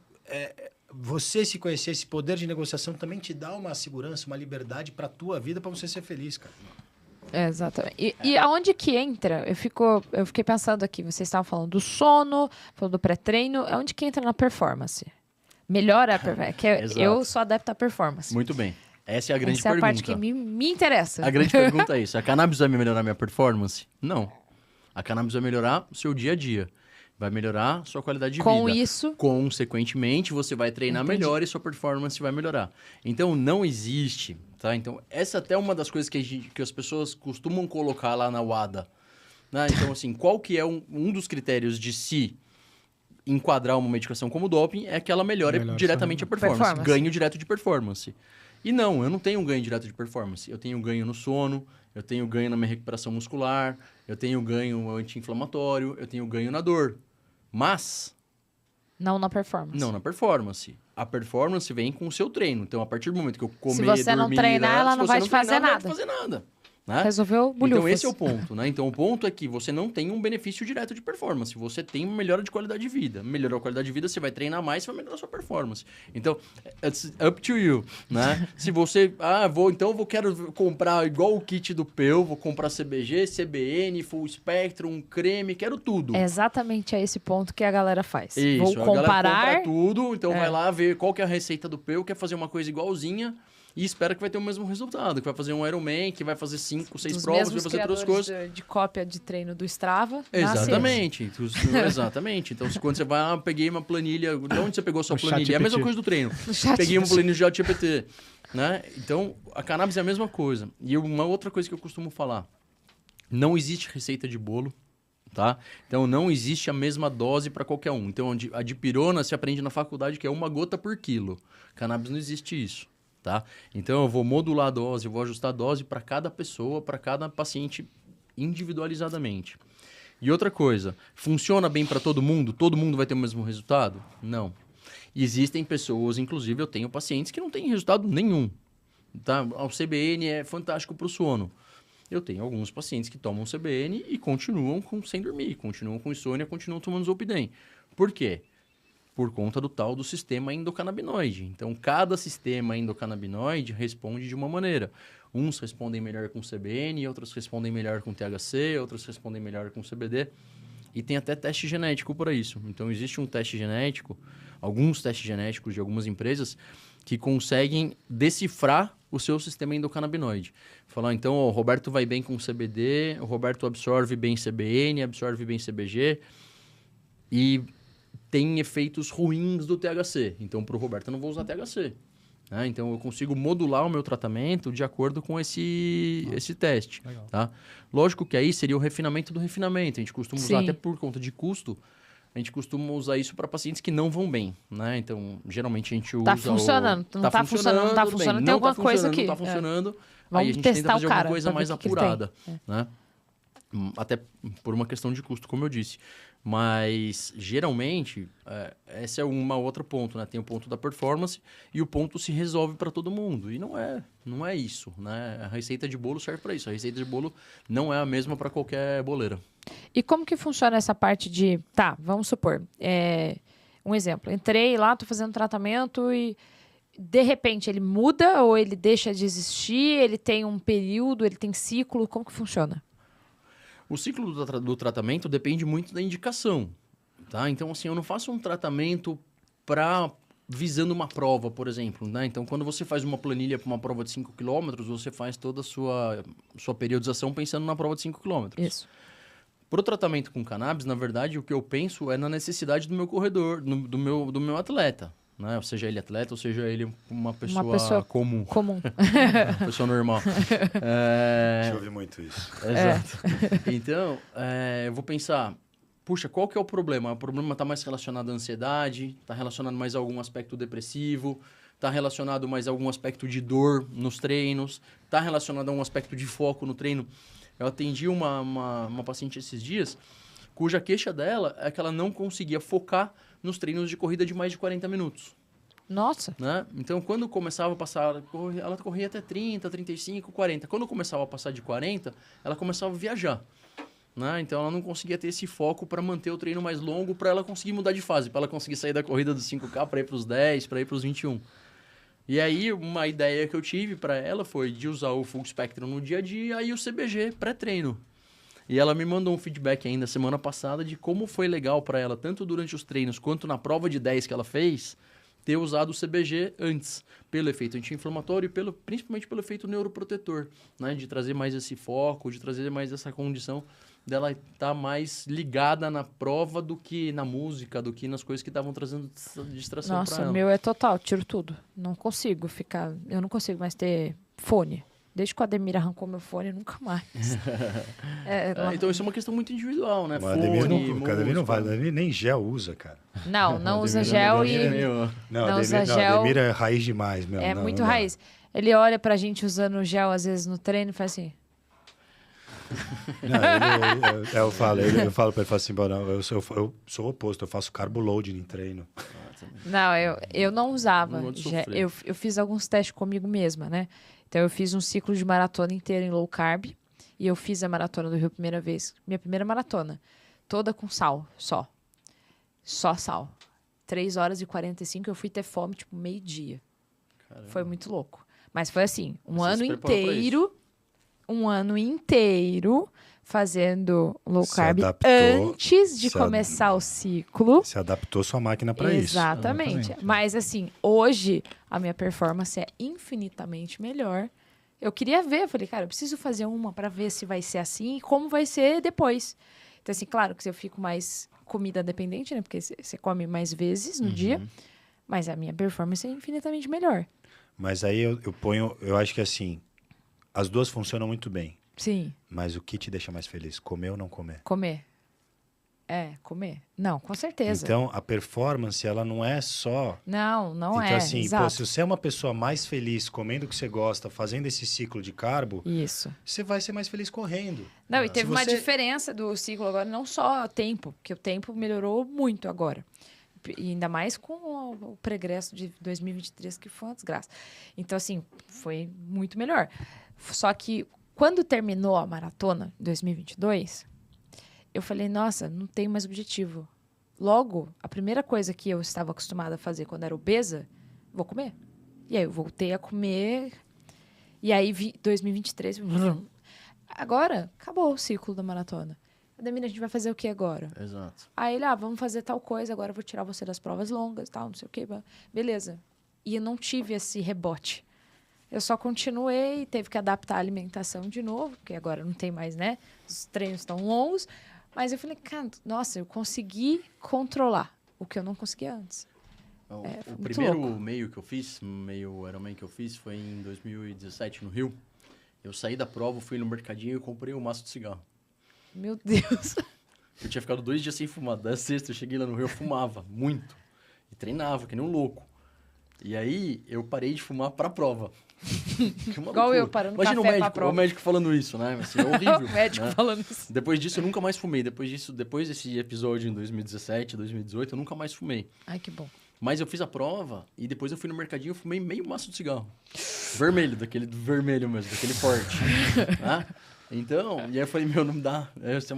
você se conhecer, esse poder de negociação também te dá uma segurança, uma liberdade pra tua vida, pra você ser feliz, cara. Exatamente. E aonde que entra? Eu fiquei pensando aqui, vocês estavam falando do sono, falando do pré-treino, aonde que entra na performance? Melhora a performance? Eu sou adepta à performance. Muito bem. Essa é a grande Essa é a pergunta. parte que me interessa. A grande pergunta é isso. A cannabis vai melhorar minha performance? Não. A cannabis vai melhorar o seu dia a dia. Vai melhorar sua qualidade de Com vida. isso... Consequentemente, você vai treinar melhor e sua performance vai melhorar. Então, não existe, tá? Então, essa até é uma das coisas que as pessoas costumam colocar lá na WADA. Né? Então, assim, qual que é um dos critérios de se enquadrar uma medicação como doping é que ela melhore diretamente a performance. Ganho direto de performance. E não, eu não tenho um ganho direto de performance. Eu tenho ganho no sono, eu tenho ganho na minha recuperação muscular, eu tenho ganho anti-inflamatório, eu tenho ganho na dor. Mas... Não na performance. Não na performance. A performance vem com o seu treino. Então, a partir do momento que eu comer, se você não treinar, ela não vai te fazer nada. Não vai te fazer nada. Né? Resolveu bulhufas. Então, esse é o ponto, né? Então, o ponto é que você não tem um benefício direto de performance. Você tem uma melhora de qualidade de vida. Melhorou a qualidade de vida, você vai treinar mais, você vai melhorar a sua performance. Então, it's up to you, né? Se você... quero comprar igual o kit do Peu, vou comprar CBG, CBN, Full Spectrum, creme, quero tudo. É exatamente a esse ponto que a galera faz. Isso, vou comparar... a galera compra tudo, então vai lá ver qual que é a receita do Peu, quer fazer uma coisa igualzinha... E espera que vai ter o mesmo resultado, que vai fazer um Ironman, que vai fazer 5, 6 provas, vai fazer outras coisas. De cópia de treino do Strava. Exatamente. Exatamente. Então, quando você vai, peguei uma planilha... De onde você pegou a sua planilha? É a mesma coisa do treino. Peguei uma planilha de ChatGPT. Né? Então, a cannabis é a mesma coisa. E uma outra coisa que eu costumo falar. Não existe receita de bolo. Tá? Então, não existe a mesma dose para qualquer um. Então, a dipirona se aprende na faculdade que é 1 gota por quilo. Cannabis não existe isso. Tá? Então, eu vou modular a dose, eu vou ajustar a dose para cada pessoa, para cada paciente individualizadamente. E outra coisa, funciona bem para todo mundo? Todo mundo vai ter o mesmo resultado? Não. Existem pessoas, inclusive eu tenho pacientes que não têm resultado nenhum. Tá? O CBN é fantástico para o sono. Eu tenho alguns pacientes que tomam CBN e continuam sem dormir, continuam com insônia, continuam tomando Zolpidem. Por quê? Por conta do tal do sistema endocannabinoide. Então, cada sistema endocannabinoide responde de uma maneira. Uns respondem melhor com CBN, outros respondem melhor com THC, outros respondem melhor com CBD. E tem até teste genético para isso. Então, existe um teste genético, alguns testes genéticos de algumas empresas, que conseguem decifrar o seu sistema endocannabinoide. Falar, então, o Roberto vai bem com CBD, o Roberto absorve bem CBN, absorve bem CBG, e tem efeitos ruins do THC. Então, para o Roberto, eu não vou usar THC. Né? Então, eu consigo modular o meu tratamento de acordo com esse teste. Tá? Lógico que aí seria o refinamento do refinamento. A gente costuma usar, até por conta de custo, a gente costuma usar isso para pacientes que não vão bem. Né? Então, geralmente, a gente usa... Tá funcionando. Não tá funcionando. Tem alguma coisa aqui. Não está funcionando. Vamos aí a gente testar tenta fazer o cara, alguma coisa mais que apurada. Né? Até por uma questão de custo, como eu disse. Mas, geralmente, esse é um outro ponto, né? Tem o ponto da performance e o ponto se resolve para todo mundo. E não é isso, né? A receita de bolo serve para isso. A receita de bolo não é a mesma para qualquer boleira. E como que funciona essa parte de... Tá, vamos supor. Um exemplo. Entrei lá, tô fazendo tratamento e... De repente, ele muda ou ele deixa de existir? Ele tem um período, ele tem ciclo? Como que funciona? O ciclo do tratamento depende muito da indicação, tá? Então, assim, eu não faço um tratamento visando uma prova, por exemplo, né? Então, quando você faz uma planilha para uma prova de 5 km, você faz toda a sua periodização pensando na prova de 5 km. Isso. Para o tratamento com cannabis, na verdade, o que eu penso é na necessidade do meu corredor, do meu atleta, né? Ou seja, ele atleta, ou seja, ele uma pessoa comum. Uma pessoa normal. A gente ouve muito isso. Exato. Então, eu vou pensar, puxa, qual que é o problema? O problema está mais relacionado à ansiedade, está relacionado mais a algum aspecto depressivo, está relacionado mais a algum aspecto de dor nos treinos, está relacionado a um aspecto de foco no treino. Eu atendi uma paciente esses dias, cuja queixa dela é que ela não conseguia focar nos treinos de corrida de mais de 40 minutos. Nossa! Né? Então, quando começava a passar... Ela corria até 30, 35, 40. Quando começava a passar de 40, ela começava a viajar. Né? Então, ela não conseguia ter esse foco para manter o treino mais longo, para ela conseguir mudar de fase, para ela conseguir sair da corrida dos 5K para ir para os 10, para ir para os 21. E aí, uma ideia que eu tive para ela foi de usar o Full Spectrum no dia a dia e o CBG pré-treino. E ela me mandou um feedback ainda semana passada de como foi legal para ela, tanto durante os treinos quanto na prova de 10 que ela fez, ter usado o CBG antes, pelo efeito anti-inflamatório e principalmente pelo efeito neuroprotetor, né? De trazer mais esse foco, de trazer mais essa condição dela estar mais ligada na prova do que na música, do que nas coisas que estavam trazendo distração para ela. Nossa, o meu é total, tiro tudo. Não consigo ficar... Eu não consigo mais ter fone. Desde que o Ademir arrancou meu fone, nunca mais. Então, isso é uma questão muito individual, né? O Ademir não vai, Ademir nem gel usa, cara. Não usa gel Não, usa gel. Ademir é raiz demais, meu. É muito raiz. Ele olha pra gente usando gel, às vezes, no treino e faz assim... Não, eu falo pra ele, falo assim, não, eu sou o oposto, eu faço carbo loading em treino. Não, eu não usava. Eu fiz alguns testes comigo mesma, né? Então, eu fiz um ciclo de maratona inteiro em low carb. E eu fiz a maratona do Rio a primeira vez. Minha primeira maratona. Toda com sal, só. Só sal. 3 horas e 45, eu fui ter fome, tipo, meio-dia. Foi muito louco. Mas foi assim, um ano inteiro fazendo low carb antes de começar o ciclo. Você adaptou sua máquina para isso. Exatamente. Mas assim, hoje a minha performance é infinitamente melhor. Eu queria ver, eu falei, cara, eu preciso fazer uma para ver se vai ser assim e como vai ser depois. Então assim, claro que eu fico mais comida dependente, né? Porque você come mais vezes no dia, mas a minha performance é infinitamente melhor. Mas aí eu acho que assim, as duas funcionam muito bem. Sim. Mas o que te deixa mais feliz? Comer ou não comer? Comer. Comer. Não, com certeza. Então, a performance, ela não é só... Não então, é. Assim, exato. Se você é uma pessoa mais feliz comendo o que você gosta, fazendo esse ciclo de carbo, isso, você vai ser mais feliz correndo. Não, e teve uma diferença do ciclo agora, não só tempo, porque o tempo melhorou muito agora. E ainda mais com o pregresso de 2023, que foi uma desgraça. Então, assim, foi muito melhor. Só que, quando terminou a maratona, em 2022, eu falei, nossa, não tenho mais objetivo. Logo, a primeira coisa que eu estava acostumada a fazer quando era obesa, vou comer. E aí, eu voltei a comer. E aí, 2023... Agora, acabou o ciclo da maratona. Ademir, a gente vai fazer o que agora? Exato. Aí ele, vamos fazer tal coisa, agora eu vou tirar você das provas longas, tal, não sei o quê. Beleza. E eu não tive esse rebote. Eu só continuei, teve que adaptar a alimentação de novo, porque agora não tem mais, né? Os treinos estão longos. Mas eu falei, cara, nossa, eu consegui controlar o que eu não conseguia antes. O primeiro meio que eu fiz, meio Ironman que eu fiz, foi em 2017, no Rio. Eu saí da prova, fui no mercadinho e comprei um maço de cigarro. Meu Deus. Eu tinha ficado 2 dias sem fumar. Da sexta, eu cheguei lá no Rio, eu fumava muito. E treinava, que nem um louco. E aí, eu parei de fumar pra prova. Igual eu parando no Imagina café pra prova. o médico falando isso, né? Assim, é horrível. O médico né? falando isso. Depois disso, eu nunca mais fumei. Depois desse episódio em 2017, 2018, eu nunca mais fumei. Ai, que bom. Mas eu fiz a prova e depois eu fui no mercadinho e fumei meio maço de cigarro. Vermelho, daquele vermelho mesmo, daquele forte. Né? Então, e aí eu falei, não dá.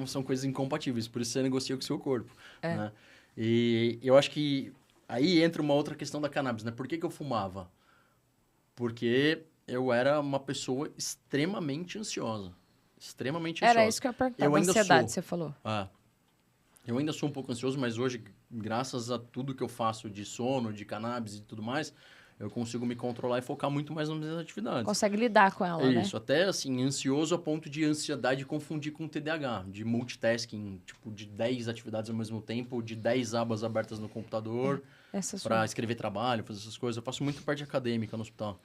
São coisas incompatíveis, por isso você negocia com o seu corpo. Né? E eu acho que aí entra uma outra questão da cannabis, né? Por que eu fumava? Porque eu era uma pessoa extremamente ansiosa. Extremamente ansiosa. Era isso que eu ia perguntar, da ansiedade, você falou. Eu ainda sou um pouco ansioso, mas hoje, graças a tudo que eu faço de sono, de cannabis e tudo mais, eu consigo me controlar e focar muito mais nas minhas atividades. Consegue lidar com ela, né? Isso, até assim, ansioso a ponto de ansiedade confundir com TDAH, de multitasking, tipo, de 10 atividades ao mesmo tempo, de 10 abas abertas no computador, para escrever trabalho, fazer essas coisas. Eu faço muito parte acadêmica no hospital.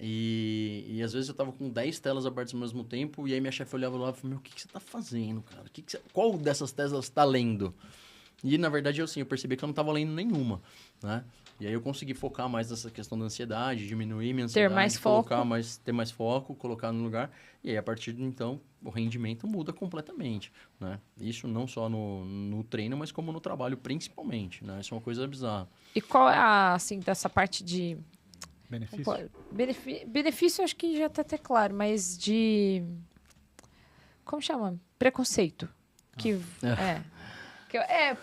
E às vezes eu tava com 10 telas abertas ao mesmo tempo, e aí minha chefe olhava lá e falava, o que você tá fazendo, cara? Qual dessas telas você tá lendo? E, na verdade, eu percebi que eu não tava lendo nenhuma, né? E aí eu consegui focar mais nessa questão da ansiedade, diminuir minha ansiedade, ter mais foco, ter mais foco, colocar no lugar. E aí, a partir de então, o rendimento muda completamente, né? Isso não só no treino, mas como no trabalho, principalmente, né? Isso é uma coisa bizarra. E qual é assim, dessa parte de... Benefício? Benefício, acho que já tá até claro, mas de... Como chama? Preconceito.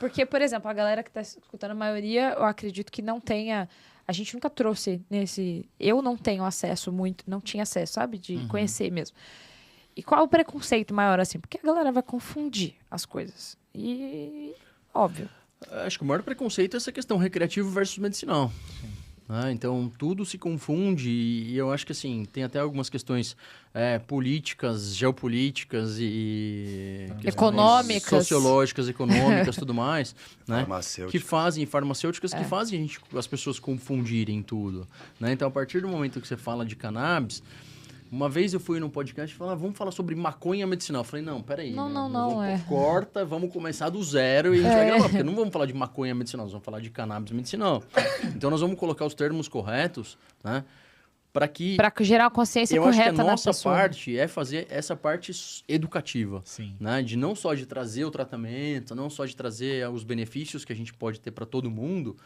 Porque, por exemplo, a galera que tá escutando, a maioria, eu acredito que não tenha... A gente nunca trouxe nesse... Eu não tenho acesso muito, não tinha acesso, sabe? De conhecer mesmo. E qual é o preconceito maior, assim? Porque a galera vai confundir as coisas. E... Óbvio. Acho que o maior preconceito é essa questão recreativo versus medicinal. Sim. Então, tudo se confunde e eu acho que, assim, tem até algumas questões políticas, geopolíticas e... econômicas. Sociológicas, econômicas, tudo mais, né? Farmacêuticas. Que fazem as pessoas confundirem tudo, né? Então, a partir do momento que você fala de cannabis... Uma vez eu fui num podcast e falei, vamos falar sobre maconha medicinal. Eu falei, não, peraí. Corta, vamos começar do zero e a gente vai gravar. Porque não vamos falar de maconha medicinal, nós vamos falar de cannabis medicinal. Então, nós vamos colocar os termos corretos, né? Para gerar a consciência correta na pessoa. Eu acho que a nossa parte é fazer essa parte educativa. Sim. Né? De não só de trazer o tratamento, não só de trazer os benefícios que a gente pode ter para todo mundo,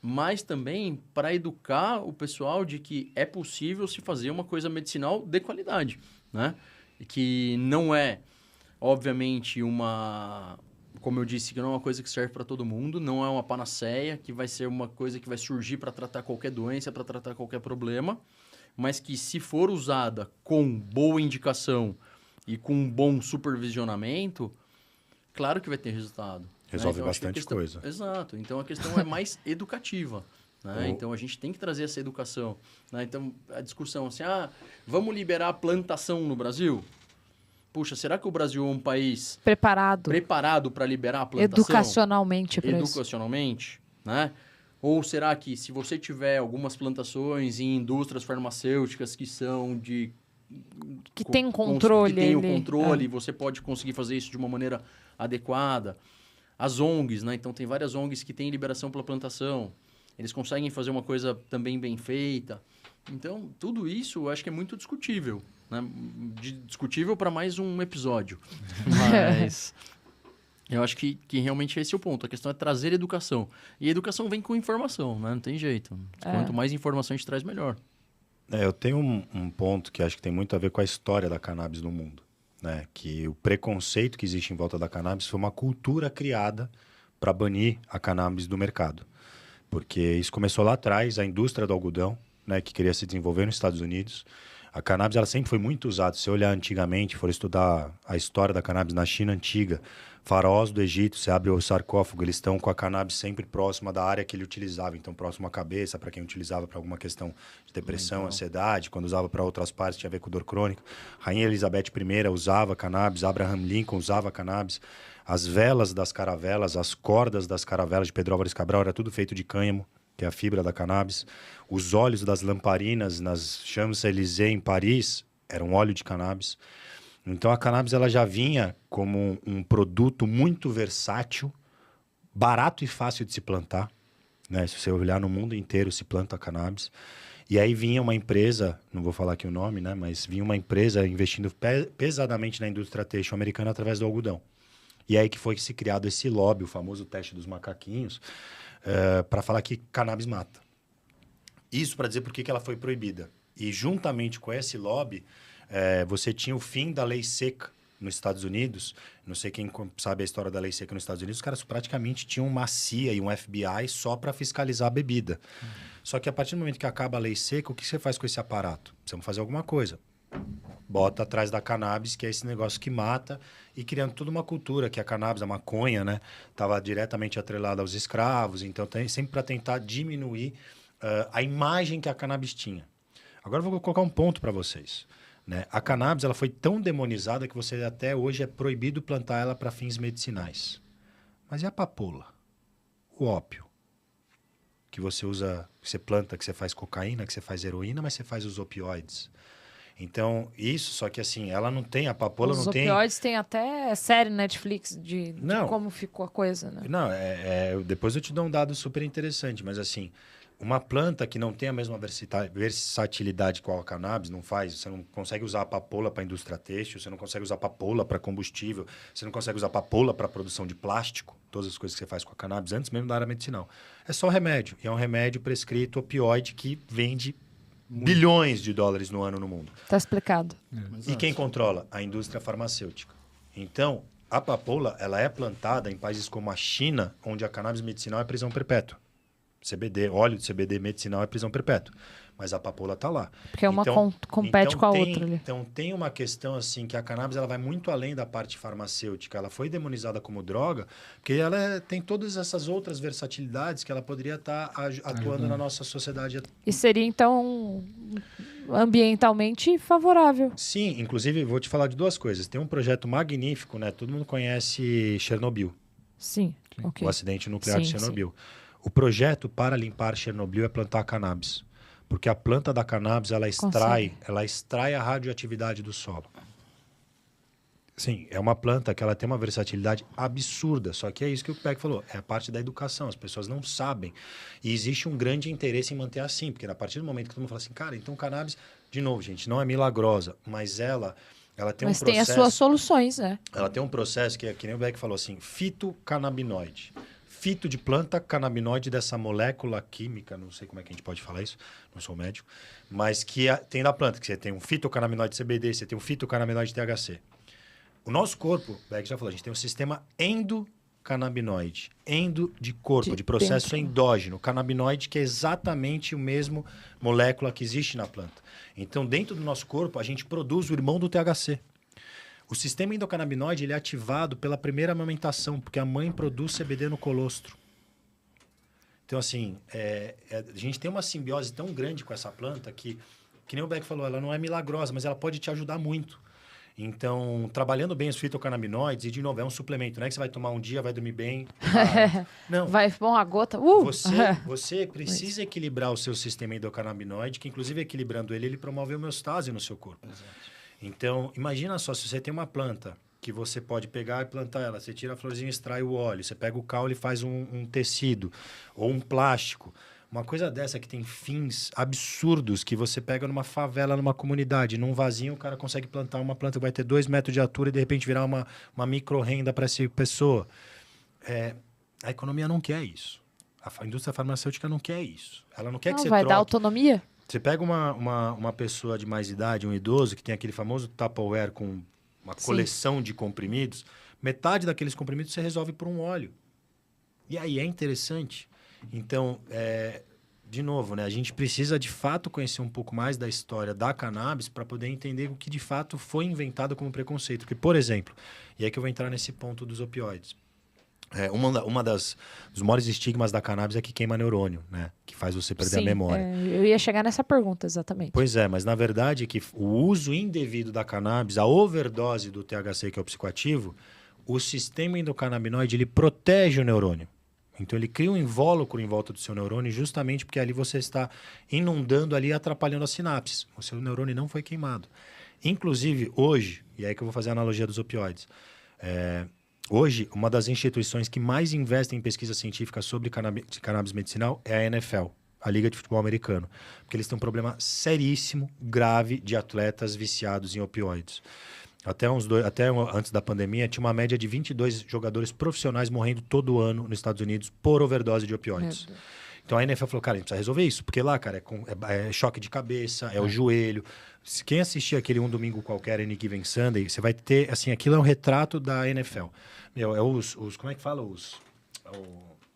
mas também para educar o pessoal de que é possível se fazer uma coisa medicinal de qualidade, né? E que não é, obviamente, como eu disse, que não é uma coisa que serve para todo mundo, não é uma panaceia, que vai ser uma coisa que vai surgir para tratar qualquer doença, para tratar qualquer problema, mas que se for usada com boa indicação e com um bom supervisionamento, claro que vai ter resultado. Resolve bastante coisa. Exato. Então, a questão é mais educativa. Né? Então, a gente tem que trazer essa educação. Né? Então, a discussão assim, vamos liberar a plantação no Brasil? Puxa, será que o Brasil é um país... Preparado para liberar a plantação? Educacionalmente, para isso. Educacionalmente, né? Ou será que, se você tiver algumas plantações em indústrias farmacêuticas que são de... Que tem um controle. Que tem o controle, você pode conseguir fazer isso de uma maneira adequada. As ONGs, né? Então, tem várias ONGs que têm liberação pela plantação. Eles conseguem fazer uma coisa também bem feita. Então, tudo isso eu acho que é muito discutível. Né? Discutível para mais um episódio. Mas eu acho que realmente esse é o ponto. A questão é trazer educação. E a educação vem com informação, né? Não tem jeito. Quanto mais informação a gente traz, melhor. Eu tenho um ponto que acho que tem muito a ver com a história da cannabis no mundo. Né, que o preconceito que existe em volta da cannabis foi uma cultura criada para banir a cannabis do mercado. Porque isso começou lá atrás, a indústria do algodão, né, que queria se desenvolver nos Estados Unidos. A cannabis ela sempre foi muito usada. Se você olhar antigamente, for estudar a história da cannabis na China antiga, faraós do Egito, você abre o sarcófago, eles estão com a cannabis sempre próxima da área que ele utilizava. Então, próximo à cabeça, para quem utilizava para alguma questão de depressão, ansiedade. Quando usava para outras partes, tinha a ver com dor crônica. Rainha Elizabeth I usava cannabis, Abraham Lincoln usava cannabis. As velas das caravelas, as cordas das caravelas de Pedro Álvares Cabral, era tudo feito de cânhamo, que é a fibra da cannabis. Os óleos das lamparinas nas Champs-Élysées, em Paris, eram óleo de cannabis. Então, a cannabis ela já vinha como um produto muito versátil, barato e fácil de se plantar. Né? Se você olhar no mundo inteiro, se planta cannabis. E aí vinha uma empresa, não vou falar aqui o nome, né? Mas vinha uma empresa investindo pesadamente na indústria têxtil americana através do algodão. E aí que foi se criado esse lobby, o famoso teste dos macaquinhos, para falar que cannabis mata. Isso para dizer por que ela foi proibida. E juntamente com esse lobby, você tinha o fim da lei seca nos Estados Unidos. Não sei quem sabe a história da lei seca nos Estados Unidos. Os caras praticamente tinham uma CIA e um FBI só para fiscalizar a bebida. Só que a partir do momento que acaba a lei seca, o que você faz com esse aparato? Precisamos fazer alguma coisa. Bota atrás da cannabis, que é esse negócio que mata, e criando toda uma cultura que a cannabis, a maconha, né, estava diretamente atrelada aos escravos. Então, sempre para tentar diminuir a imagem que a cannabis tinha. Agora eu vou colocar um ponto para vocês. Né? A cannabis ela foi tão demonizada que você até hoje é proibido plantar ela para fins medicinais. Mas e a papoula? O ópio? Que você usa, que você planta, que você faz cocaína, que você faz heroína, mas você faz os opioides. Então, isso, só que assim, ela não tem, a papoula não tem... Os opioides tem até série Netflix de como ficou a coisa, né? Não, depois eu te dou um dado super interessante, mas assim, uma planta que não tem a mesma versatilidade com a cannabis, não faz, você não consegue usar a papoula para a indústria têxtil, você não consegue usar a papoula para combustível, você não consegue usar a papoula para produção de plástico, todas as coisas que você faz com a cannabis, antes mesmo da área medicinal. É só remédio, e é um remédio prescrito opioide que vende bilhões de dólares no ano no mundo. Tá explicado. E quem controla? A indústria farmacêutica. Então, a papoula, ela é plantada em países como a China, onde a cannabis medicinal é prisão perpétua. CBD, óleo de CBD medicinal é prisão perpétua. Mas a papoula está lá. Porque uma compete com a outra ali. Então, tem uma questão assim que a cannabis ela vai muito além da parte farmacêutica. Ela foi demonizada como droga porque ela tem todas essas outras versatilidades que ela poderia estar atuando na nossa sociedade. E seria, então, ambientalmente favorável. Sim, inclusive, vou te falar de duas coisas. Tem um projeto magnífico, né? Todo mundo conhece Chernobyl. Sim. O acidente nuclear de Chernobyl. Sim. O projeto para limpar Chernobyl é plantar cannabis. Porque a planta da cannabis, ela extrai a radioatividade do solo. Sim, é uma planta que ela tem uma versatilidade absurda. Só que é isso que o Peck falou. É a parte da educação. As pessoas não sabem. E existe um grande interesse em manter assim. Porque a partir do momento que todo mundo fala assim, cara, então cannabis... De novo, gente, não é milagrosa. Mas ela tem um processo... Mas tem as suas soluções, né? Ela tem um processo que nem o Beck falou assim, fitocannabinoide. Fito de planta, canabinoide dessa molécula química, não sei como é que a gente pode falar isso, não sou médico, mas que tem da planta, que você tem um fitocannabinoide CBD, você tem um fitocannabinoide THC. O nosso corpo, o Beck já falou, a gente tem um sistema endocannabinoide, de corpo, de processo endógeno, canabinoide que é exatamente o mesmo molécula que existe na planta. Então, dentro do nosso corpo, a gente produz o irmão do THC. O sistema endocannabinoide ele é ativado pela primeira amamentação, porque a mãe produz CBD no colostro. Então, assim, a gente tem uma simbiose tão grande com essa planta que nem o Beck falou, ela não é milagrosa, mas ela pode te ajudar muito. Então, trabalhando bem os fitocannabinoides, e de novo, é um suplemento, não é que você vai tomar um dia, vai dormir bem. Não. Vai pôr uma gota. Você precisa equilibrar o seu sistema endocannabinoide, que inclusive equilibrando ele promove a homeostase no seu corpo. Exato. Então, imagina só, se você tem uma planta que você pode pegar e plantar ela, você tira a florzinha e extrai o óleo, você pega o caule e faz um tecido ou um plástico. Uma coisa dessa que tem fins absurdos que você pega numa favela, numa comunidade, num vasinho, o cara consegue plantar uma planta que vai ter 2 metros de altura e de repente virar uma micro-renda para essa pessoa. A economia não quer isso. A indústria farmacêutica não quer isso. Ela não quer que você troque. Vai dar autonomia? Você pega uma pessoa de mais idade, um idoso, que tem aquele famoso Tupperware com uma coleção de comprimidos, metade daqueles comprimidos você resolve por um óleo. E aí é interessante. Então, de novo, né, a gente precisa de fato conhecer um pouco mais da história da cannabis para poder entender o que de fato foi inventado como preconceito. Porque, por exemplo, e aí que eu vou entrar nesse ponto dos opioides. Dos maiores estigmas da cannabis é que queima neurônio, né? Que faz você perder a memória. Eu ia chegar nessa pergunta, exatamente. Pois é, mas na verdade que o uso indevido da cannabis, a overdose do THC, que é o psicoativo, o sistema endocannabinoide, ele protege o neurônio. Então ele cria um invólucro em volta do seu neurônio justamente porque ali você está inundando ali e atrapalhando as sinapses. O seu neurônio não foi queimado. Inclusive, hoje, e aí que eu vou fazer a analogia dos opioides, hoje, uma das instituições que mais investem em pesquisa científica sobre cannabis medicinal é a NFL, a Liga de Futebol Americano. Porque eles têm um problema seríssimo, grave, de atletas viciados em opioides. Antes da pandemia, tinha uma média de 22 jogadores profissionais morrendo todo ano nos Estados Unidos por overdose de opioides. Então a NFL falou, cara, a gente precisa resolver isso. Porque lá, cara, é choque de cabeça, é o joelho. Quem assistir aquele Um Domingo Qualquer, Any Given Sunday, você vai ter, assim, aquilo é um retrato da NFL. Meu, como é que fala?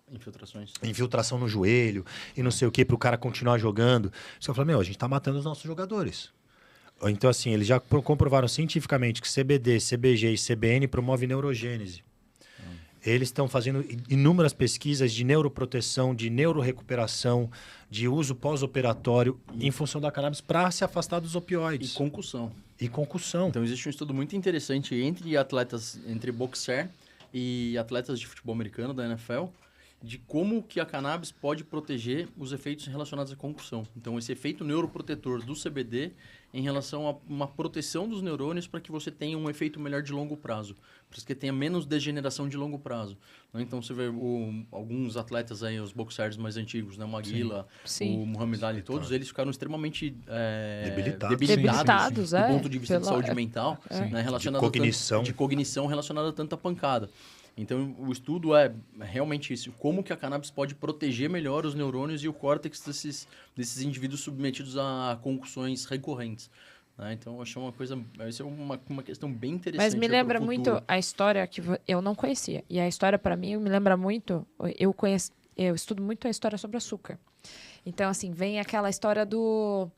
Infiltrações. Infiltração no joelho e não sei o quê, para o cara continuar jogando. Você fala, a gente tá matando os nossos jogadores. Então, assim, eles já comprovaram cientificamente que CBD, CBG e CBN promovem neurogênese. Eles estão fazendo inúmeras pesquisas de neuroproteção, de neurorecuperação, de uso pós-operatório em função da cannabis para se afastar dos opioides. E concussão. Então, existe um estudo muito interessante entre boxer e atletas de futebol americano da NFL, de como que a cannabis pode proteger os efeitos relacionados à concussão. Então, esse efeito neuroprotetor do CBD em relação a uma proteção dos neurônios para que você tenha um efeito melhor de longo prazo, para que tenha menos degeneração de longo prazo. Então, você vê alguns atletas aí, os boxers mais antigos, né? O Maguila, o Muhammad Ali, todos eles ficaram extremamente debilitados do ponto de vista de saúde mental, né? Relacionado de cognição relacionada a tanta pancada. Então, o estudo é realmente isso. Como que a cannabis pode proteger melhor os neurônios e o córtex desses indivíduos submetidos a concussões recorrentes. Né? Então, eu achei isso é uma questão bem interessante. Mas me lembra muito a história que eu não conhecia. E a história, para mim, me lembra muito... Eu estudo muito a história sobre açúcar. Então, assim, vem aquela história do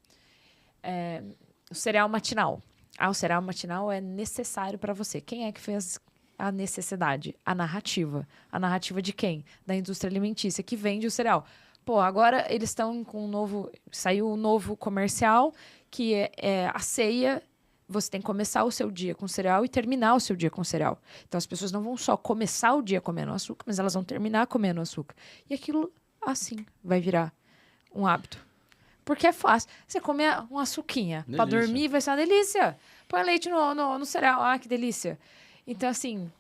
o cereal matinal. O cereal matinal é necessário para você. Quem é que fez... a necessidade, a narrativa. A narrativa de quem? Da indústria alimentícia, que vende o cereal. Agora eles estão com saiu um novo comercial, que é a ceia. Você tem que começar o seu dia com cereal e terminar o seu dia com cereal. Então, as pessoas não vão só começar o dia comendo açúcar, mas elas vão terminar comendo açúcar. E aquilo, assim, vai virar um hábito. Porque é fácil. Você comer uma açuquinha para dormir, vai ser uma delícia. Põe leite no cereal. Ah, que delícia. Então, assim,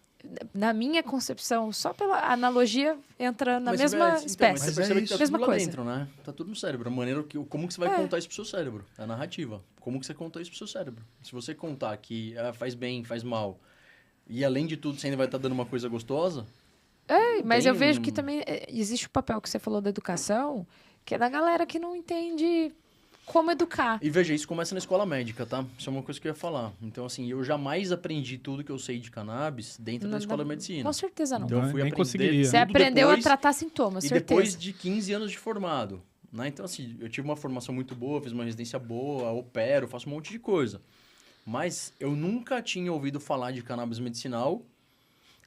na minha concepção, só pela analogia, entra na mesma espécie. Mas você percebe que tá tudo lá dentro, né? Tá tudo no cérebro. A maneira como que você vai contar isso pro seu cérebro? A narrativa. Como que você conta isso pro seu cérebro? Se você contar que faz bem, faz mal, e além de tudo você ainda vai estar dando uma coisa gostosa... mas eu vejo que também existe o papel que você falou da educação, que é da galera que não entende... como educar. E veja, isso começa na escola médica, tá? Isso é uma coisa que eu ia falar. Então, assim, eu jamais aprendi tudo que eu sei de cannabis dentro da escola de medicina. Com certeza não. Então, eu fui aprender. Você aprendeu a tratar sintomas, certeza. E depois de 15 anos de formado. Né? Então, assim, eu tive uma formação muito boa, fiz uma residência boa, opero, faço um monte de coisa. Mas eu nunca tinha ouvido falar de cannabis medicinal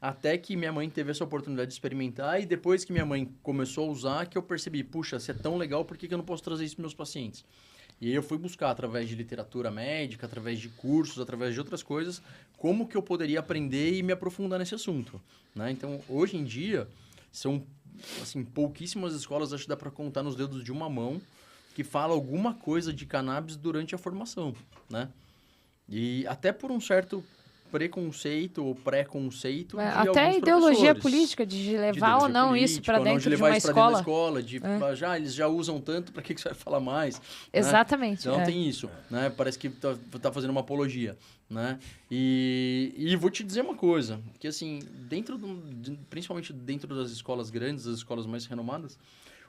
até que minha mãe teve essa oportunidade de experimentar e depois que minha mãe começou a usar, que eu percebi, puxa, se é tão legal, por que eu não posso trazer isso para meus pacientes? E aí eu fui buscar, através de literatura médica, através de cursos, através de outras coisas, como que eu poderia aprender e me aprofundar nesse assunto. Né? Então, hoje em dia, são assim, pouquíssimas escolas, acho que dá para contar nos dedos de uma mão, que fala alguma coisa de cannabis durante a formação. Né? E até por um certo preconceito ou pré-conceito de até ideologia política de levar ou não isso para dentro de uma escola. Eles já usam tanto, para que você vai falar mais? Exatamente. Né? Então tem isso, né? Parece que tá fazendo uma apologia, né? E vou te dizer uma coisa, que assim, principalmente dentro das escolas grandes, das escolas mais renomadas,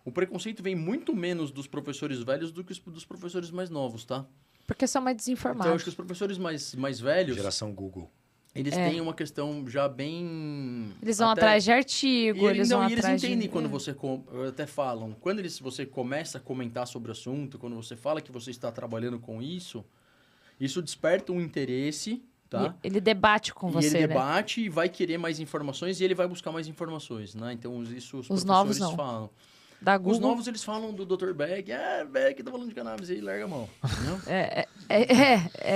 o preconceito vem muito menos dos professores velhos do que dos professores mais novos, tá? Porque são mais desinformados. Então, eu acho que os professores mais velhos... Geração Google. Eles têm uma questão já bem... Eles vão atrás de artigo, eles entendem quando você... Até falam. Quando você começa a comentar sobre o assunto, quando você fala que você está trabalhando com isso, isso desperta um interesse, tá? Ele debate com você, ele debate e vai querer mais informações e ele vai buscar mais informações, né? Então, isso os novos não falam. Da Google. Os novos, eles falam do Dr. Beck. Beck tá falando de cannabis aí, larga a mão.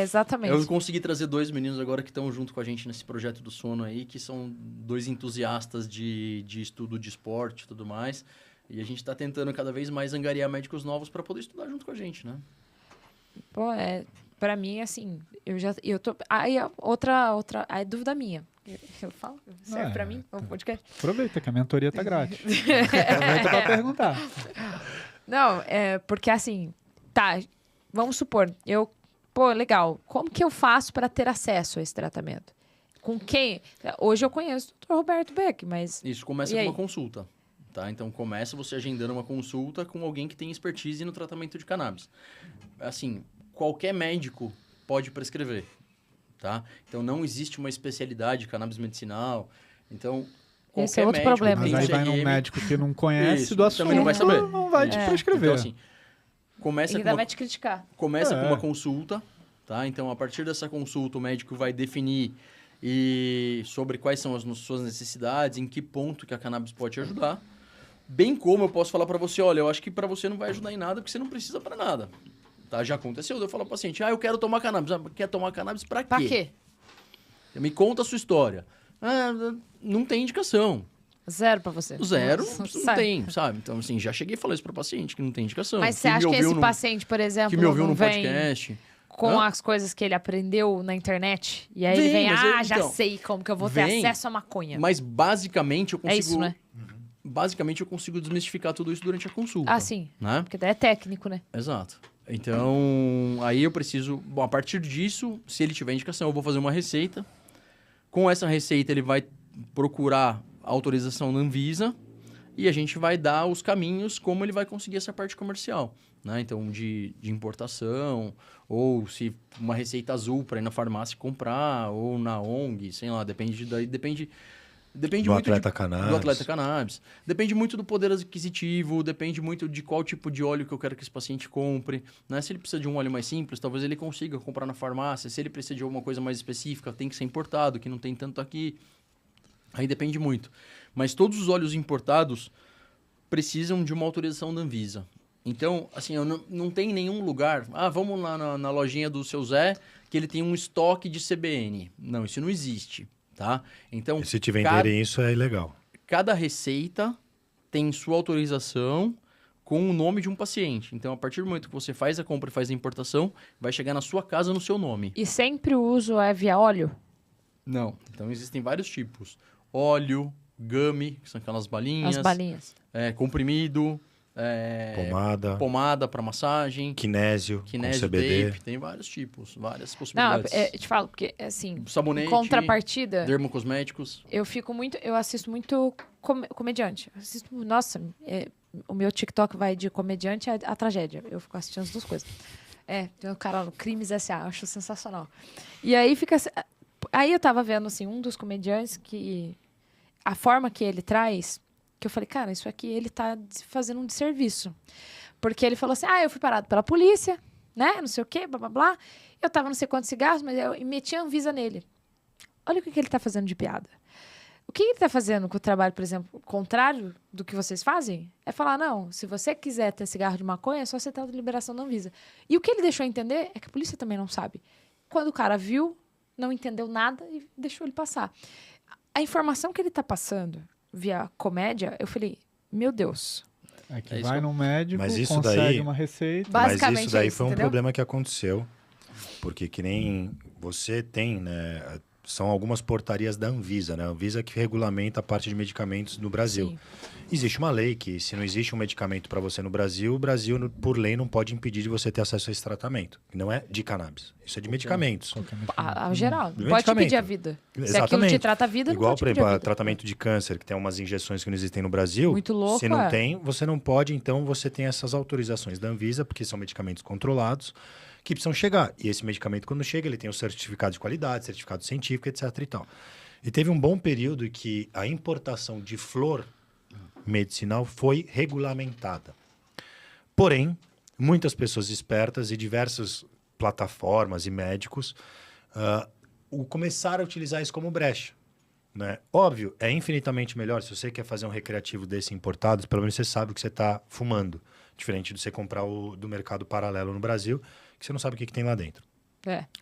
Exatamente. Eu consegui trazer 2 meninos agora que estão junto com a gente nesse projeto do sono aí, que são 2 entusiastas de estudo de esporte e tudo mais. E a gente tá tentando cada vez mais angariar médicos novos para poder estudar junto com a gente, né? Pô, pra mim, assim, eu tô... Aí, outra dúvida minha. Eu falo? Serve pra mim? O podcast? Aproveita que a mentoria tá grátis. Aproveita pra perguntar. Não, porque assim, tá, vamos supor, pô, legal, como que eu faço para ter acesso a esse tratamento? Com quem? Hoje eu conheço o Dr. Roberto Beck, mas... Isso começa com uma consulta, tá? Então, começa você agendando uma consulta com alguém que tem expertise no tratamento de cannabis. Assim, qualquer médico pode prescrever, tá? Então, não existe uma especialidade de cannabis medicinal. Então, esse é qualquer outro médico problema. Mas tem aí vai CRM, num médico que não conhece do assunto, também não vai saber. não vai te prescrever. Então, assim, começa E com vai te criticar. com uma consulta, tá? Então, a partir dessa consulta, o médico vai definir sobre quais são as suas necessidades, em que ponto que a cannabis pode te ajudar. Bem como eu posso falar para você, olha, eu acho que para você não vai ajudar em nada, porque você não precisa para nada. Tá? Já aconteceu, eu falo ao paciente, eu quero tomar cannabis. Quer tomar cannabis para quê? Pra quê? Me conta a sua história. Não tem indicação. Zero pra você. Zero, Nossa, não tem, sabe? Então, assim, já cheguei e falei isso para o paciente, que não tem indicação. Mas você acha que esse paciente, por exemplo, que me ouviu não no vem podcast... com as coisas que ele aprendeu na internet? E aí ele vem, já sei como que eu vou ter acesso à maconha. Mas basicamente eu consigo... É isso, né? Basicamente eu consigo desmistificar tudo isso durante a consulta. Ah, sim. Né? Porque daí é técnico, né? Exato. Então, aí eu preciso... Bom, a partir disso, se ele tiver indicação, eu vou fazer uma receita. Com essa receita, ele vai procurar a autorização da Anvisa e a gente vai dar os caminhos como ele vai conseguir essa parte comercial. Né? Então, de importação, ou se uma receita azul para ir na farmácia comprar, ou na ONG, sei lá, depende Do muito atleta do atleta cannabis. Depende muito do poder aquisitivo, depende muito de qual tipo de óleo que eu quero que esse paciente compre. Né? Se ele precisa de um óleo mais simples, talvez ele consiga comprar na farmácia. Se ele precisa de alguma coisa mais específica, tem que ser importado, que não tem tanto aqui. Aí depende muito. Mas todos os óleos importados precisam de uma autorização da Anvisa. Então, assim, eu não tem nenhum lugar... vamos lá na lojinha do seu Zé, que ele tem um estoque de CBN. Não, isso não existe, tá? Então, e se te venderem isso, é ilegal. Cada receita tem sua autorização com o nome de um paciente. Então, a partir do momento que você faz a compra e faz a importação, vai chegar na sua casa no seu nome. E sempre o uso é via óleo? Não. Então, existem vários tipos. Óleo, gummy, que são aquelas balinhas. As balinhas. Comprimido... pomada para massagem, kinésio com CBD. tape, tem vários tipos, várias possibilidades. Não, eu te falo, porque assim, sabonete, em contrapartida, dermocosméticos. Eu assisto muito comediante. Nossa, o meu TikTok vai de comediante a tragédia. Eu fico assistindo as duas coisas. Tem o cara no Crimes S.A., acho sensacional. E aí aí eu tava vendo assim, um dos comediantes que a forma que ele traz, que eu falei, cara, isso aqui ele tá fazendo um desserviço. Porque ele falou assim, eu fui parado pela polícia, né? Não sei o quê, blá, blá, blá. Eu tava não sei quantos cigarros, mas eu meti a Anvisa nele. Olha o que ele tá fazendo de piada. O que ele tá fazendo com o trabalho, por exemplo, contrário do que vocês fazem? É falar, não, se você quiser ter cigarro de maconha, é só você ter a liberação da Anvisa. E o que ele deixou entender é que a polícia também não sabe. Quando o cara viu, não entendeu nada e deixou ele passar. A informação que ele tá passando via comédia, eu falei, meu Deus. Vai num médico, mas isso consegue daí, uma receita. Basicamente mas isso daí isso, foi um entendeu? problema que aconteceu, porque que nem você tem, né? São algumas portarias da Anvisa, né? A Anvisa que regulamenta a parte de medicamentos no Brasil. Sim. Existe uma lei que, se não existe um medicamento para você no Brasil, o Brasil, por lei, não pode impedir de você ter acesso a esse tratamento. Não é de cannabis. Isso é de medicamentos. A geral. De Não pode medicamento. pedir a vida. Se aquilo Exatamente. te trata a vida, Igual, não pode por pedir exemplo, a vida. tratamento de câncer, que tem umas injeções que não existem no Brasil. Muito louco, Se não tem, você não pode, então você tem essas autorizações da Anvisa, porque são medicamentos controlados, que precisam chegar. E esse medicamento, quando chega, ele tem o certificado de qualidade, certificado científico, etc. e tal. E teve um bom período em que a importação de flor medicinal foi regulamentada. Porém, muitas pessoas espertas e diversas plataformas e médicos começaram a utilizar isso como brecha. Né? Óbvio, é infinitamente melhor se você quer fazer um recreativo desse importado, pelo menos você sabe o que você está fumando. Diferente de você comprar do mercado paralelo no Brasil, que você não sabe o que tem lá dentro.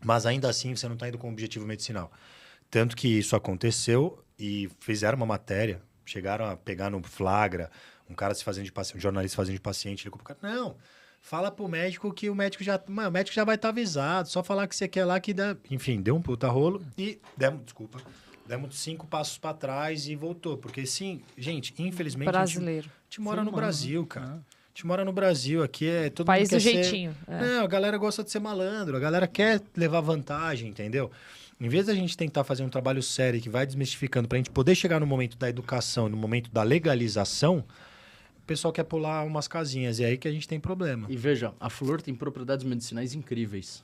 Mas ainda assim, você não está indo com objetivo medicinal. Tanto que isso aconteceu e fizeram uma matéria, chegaram a pegar no flagra, um cara se fazendo de paciente, um jornalista fazendo de paciente, ele falou, não, fala pro médico que o médico já vai estar avisado, só falar que você quer lá que dá... Enfim, deu um puta rolo e demos 5 passos para trás e voltou. Porque sim, gente, infelizmente brasileiro. a gente mora no Brasil, cara. gente mora no Brasil, aqui é todo País mundo do quer jeitinho. Não, a galera gosta de ser malandro, a galera quer levar vantagem, entendeu? Em vez da gente tentar fazer um trabalho sério que vai desmistificando pra gente poder chegar no momento da educação, no momento da legalização, o pessoal quer pular umas casinhas. E é aí que a gente tem problema. E veja, a flor tem propriedades medicinais incríveis.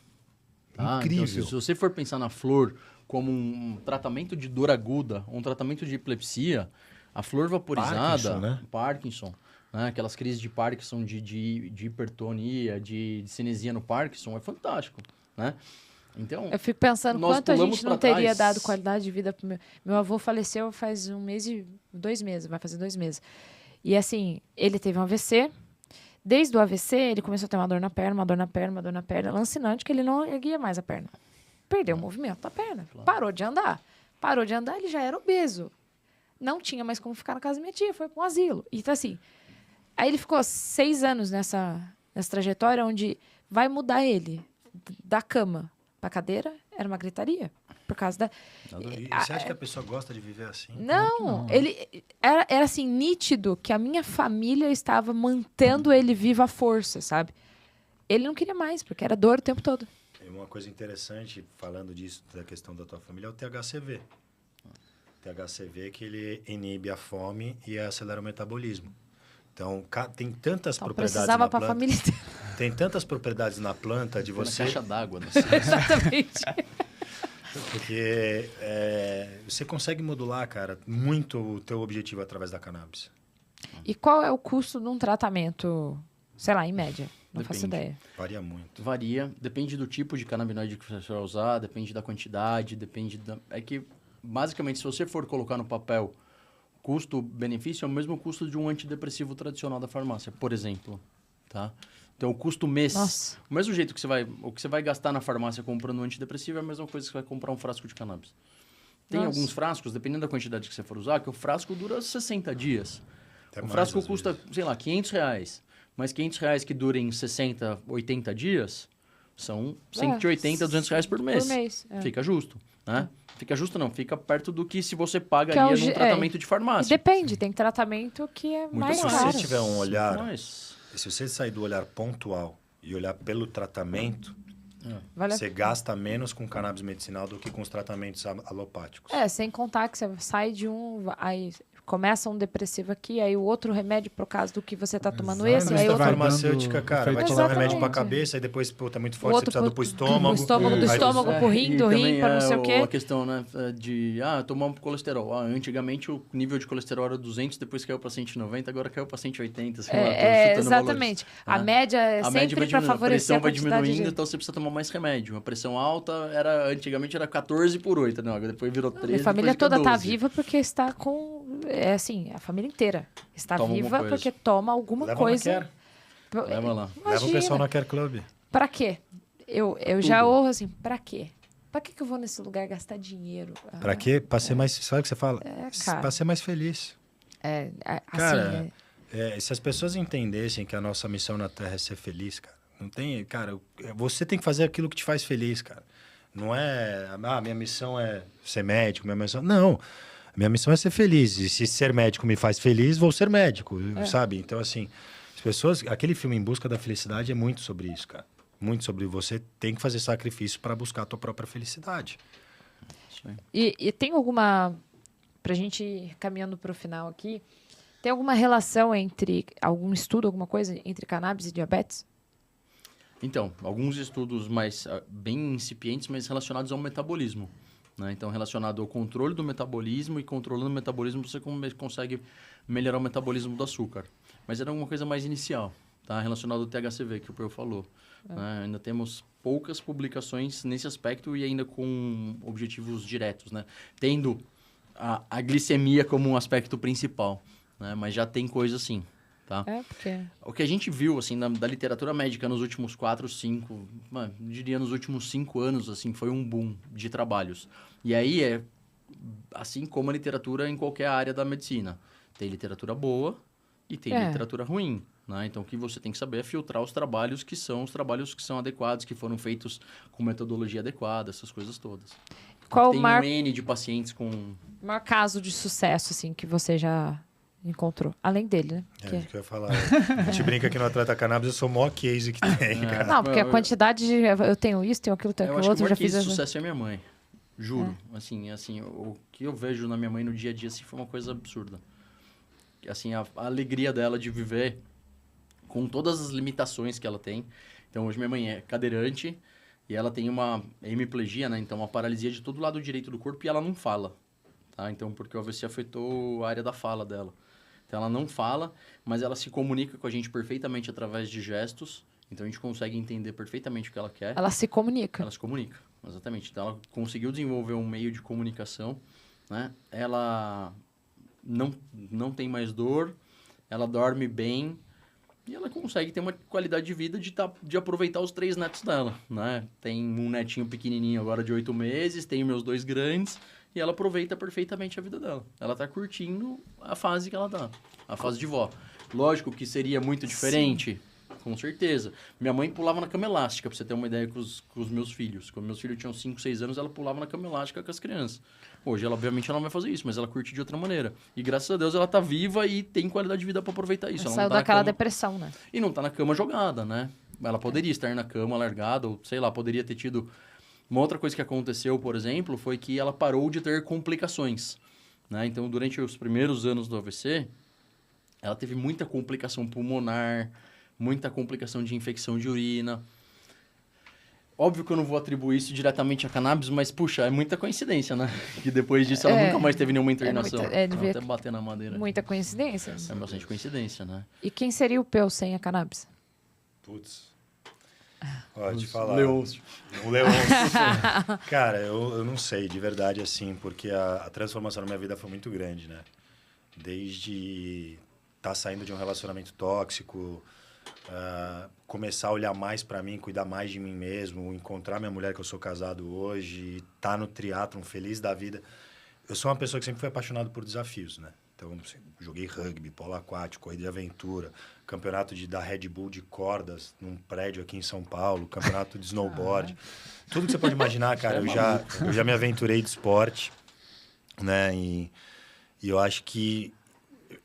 Tá? Incrível. Então, se você for pensar na flor como um tratamento de dor aguda, um tratamento de epilepsia, a flor vaporizada, Parkinson, né? Aquelas crises de Parkinson, de hipertonia, de cinesia no Parkinson, é fantástico, né? Então, eu fico pensando quanto a gente não teria trás. dado qualidade de vida pro meu avô faleceu faz 2 meses, vai fazer 2 meses. E assim, ele teve um AVC. Desde o AVC, ele começou a ter uma dor na perna, lancinante, que ele não erguia mais a perna. Perdeu o movimento da perna. Claro. Parou de andar, ele já era obeso. Não tinha mais como ficar na casa da minha tia, foi para um asilo. E então, assim, aí ele ficou 6 anos nessa trajetória onde vai mudar ele da cama para cadeira, era uma gritaria. Por causa da... E você acha que a pessoa gosta de viver assim? Não, ele era assim, nítido que a minha família estava mantendo ele vivo à força, sabe? Ele não queria mais, porque era dor o tempo todo. Uma coisa interessante, falando disso, da questão da tua família, é o THCV. O THCV que ele inibe a fome e acelera o metabolismo. Então, tem tantas propriedades precisava na pra planta. Família inteira. Tem tantas propriedades na planta de você... caixa d'água. Exatamente. Porque você consegue modular, cara, muito o teu objetivo através da cannabis. E qual é o custo de um tratamento, sei lá, em média? Não faço ideia. Varia muito. Varia. Depende do tipo de canabinoide que você vai usar, depende da quantidade, depende da... É que, basicamente, se você for colocar no papel custo-benefício, é o mesmo custo de um antidepressivo tradicional da farmácia, por exemplo. Tá? Então, o custo mês... Nossa. O mesmo jeito que você vai gastar na farmácia comprando um antidepressivo é a mesma coisa que você vai comprar um frasco de cannabis. Tem alguns frascos, dependendo da quantidade que você for usar, que o frasco dura 60 dias. O frasco custa, sei lá, R$500. Mas R$500 que durem 60, 80 dias, são 180, R$200 por mês. Fica justo, né? Fica justo não, fica perto do que se você pagaria num tratamento de farmácia. Depende, tem tratamento que é mais caro. Se você tiver um olhar, se você sair do olhar pontual e olhar pelo tratamento, você gasta menos com cannabis medicinal do que com os tratamentos alopáticos. Sem contar que você sai de aí começa um depressivo aqui, aí o outro remédio por causa do que você está tomando esse, aí outra farmacêutica, cara, vai te dar um remédio para a cabeça, aí depois, tá muito forte, você precisa pro estômago. Do estômago pro rim, do rim para não sei o quê. A questão, né, de tomar um colesterol. Antigamente o nível de colesterol era 200, depois caiu para 190, agora caiu para 180, sei lá, exatamente. A média é sempre para favorecer a pressão vai diminuindo, então você precisa tomar mais remédio. A pressão alta antigamente era 14/8, não, depois virou 13. A família toda está viva porque está com a família inteira está viva porque toma alguma coisa. Leva lá. Leva o pessoal na Care Club. Pra quê? Eu já ouço assim, pra quê? Pra que eu vou nesse lugar gastar dinheiro? Pra quê? Pra ser mais... Sabe o que você fala? Pra ser mais feliz. Cara, se as pessoas entendessem que a nossa missão na Terra é ser feliz, cara, não tem... Cara, você tem que fazer aquilo que te faz feliz, cara. Não é... minha missão é ser médico, minha missão... Não. Minha missão é ser feliz. E se ser médico me faz feliz, vou ser médico, sabe? Então, assim, as pessoas... Aquele filme Em Busca da Felicidade é muito sobre isso, cara. Muito sobre você tem que fazer sacrifício para buscar a tua própria felicidade. E tem alguma... Pra gente ir caminhando pro final aqui, tem alguma relação entre... Algum estudo, alguma coisa entre cannabis e diabetes? Então, alguns estudos bem incipientes, mas relacionados ao metabolismo. Né? Então, relacionado ao controle do metabolismo, e controlando o metabolismo você consegue melhorar o metabolismo do açúcar. Mas era uma coisa mais inicial, tá? Relacionado ao THCV, que o Peu falou. Né? Ainda temos poucas publicações nesse aspecto e ainda com objetivos diretos, né? Tendo a glicemia como um aspecto principal, né? Mas já tem coisa assim. Tá? Porque... O que a gente viu, assim, da literatura médica nos últimos 4, 5... diria nos últimos 5 anos, assim, foi um boom de trabalhos. E aí assim como a literatura em qualquer área da medicina. Tem literatura boa e tem literatura ruim. Né? Então, o que você tem que saber é filtrar os trabalhos que são adequados, que foram feitos com metodologia adequada, essas coisas todas. Qual tem um N de pacientes com... O maior caso de sucesso, assim, que você já encontrou? Além dele, né? É isso que eu ia falar. A gente brinca que no Atleta Cannabis eu sou o maior case que tem, cara. Não, porque a quantidade de... Eu tenho isso, tenho aquilo, tenho Eu aquilo acho que outro, o já maior case fiz... de sucesso é a minha mãe. Juro. Assim, o que eu vejo na minha mãe no dia a dia assim, foi uma coisa absurda. Assim, a alegria dela de viver com todas as limitações que ela tem. Então, hoje minha mãe é cadeirante e ela tem uma hemiplegia, né? Então, uma paralisia de todo o lado direito do corpo e ela não fala, tá? Então, porque o AVC afetou a área da fala dela. Então, ela não fala, mas ela se comunica com a gente perfeitamente através de gestos. Então, a gente consegue entender perfeitamente o que ela quer. Ela se comunica. Ela se comunica, exatamente. Então, ela conseguiu desenvolver um meio de comunicação, né? Ela não tem mais dor, ela dorme bem e ela consegue ter uma qualidade de vida de aproveitar os 3 netos dela, né? Tem um netinho pequenininho agora de 8 meses, tem meus 2 grandes e ela aproveita perfeitamente a vida dela. Ela tá curtindo a fase que ela tá, a fase de vó. Lógico que seria muito diferente... Sim. Com certeza. Minha mãe pulava na cama elástica, pra você ter uma ideia com os meus filhos. Quando meus filhos tinham 5, 6 anos, ela pulava na cama elástica com as crianças. Hoje, obviamente, ela não vai fazer isso, mas ela curte de outra maneira. E graças a Deus, ela tá viva e tem qualidade de vida pra aproveitar isso. Ela não saiu tá daquela depressão, né? E não tá na cama jogada, né? Ela poderia estar na cama largada, ou sei lá, poderia ter tido... Uma outra coisa que aconteceu, por exemplo, foi que ela parou de ter complicações, né? Então, durante os primeiros anos do AVC, ela teve muita complicação pulmonar, muita complicação de infecção de urina. Óbvio que eu não vou atribuir isso diretamente a cannabis, mas, puxa, é muita coincidência, né? Que depois disso ela nunca mais teve nenhuma internação. Devia... Até bater na madeira. Muita coincidência. É bastante coincidência, né? E quem seria o Peu sem a cannabis? Putz. Ó, te falar. Leôncio. O Leôncio. Cara, eu não sei, de verdade, assim, porque a transformação na minha vida foi muito grande, né? Desde estar saindo de um relacionamento tóxico... começar a olhar mais para mim, cuidar mais de mim mesmo, encontrar minha mulher que eu sou casado hoje, estar no triatlon feliz da vida. Eu sou uma pessoa que sempre foi apaixonado por desafios, né? Então, joguei rugby, polo aquático, corrida de aventura, campeonato da Red Bull de cordas num prédio aqui em São Paulo, campeonato de snowboard. Tudo que você pode imaginar, cara, eu já me aventurei de esporte, né? E eu acho que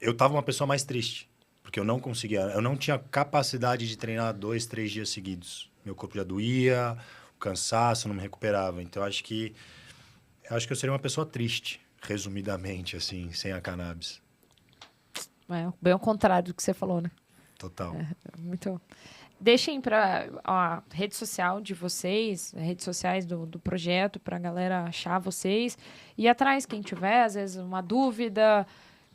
eu tava uma pessoa mais triste. Porque eu não tinha capacidade de treinar 2, 3 dias seguidos. Meu corpo já doía, o cansaço, não me recuperava. Então, eu acho que eu seria uma pessoa triste, resumidamente, assim, sem a cannabis. É bem ao contrário do que você falou, né? Total. Muito... Deixem para a rede social de vocês, redes sociais do projeto, para a galera achar vocês. E atrás, quem tiver, às vezes, uma dúvida...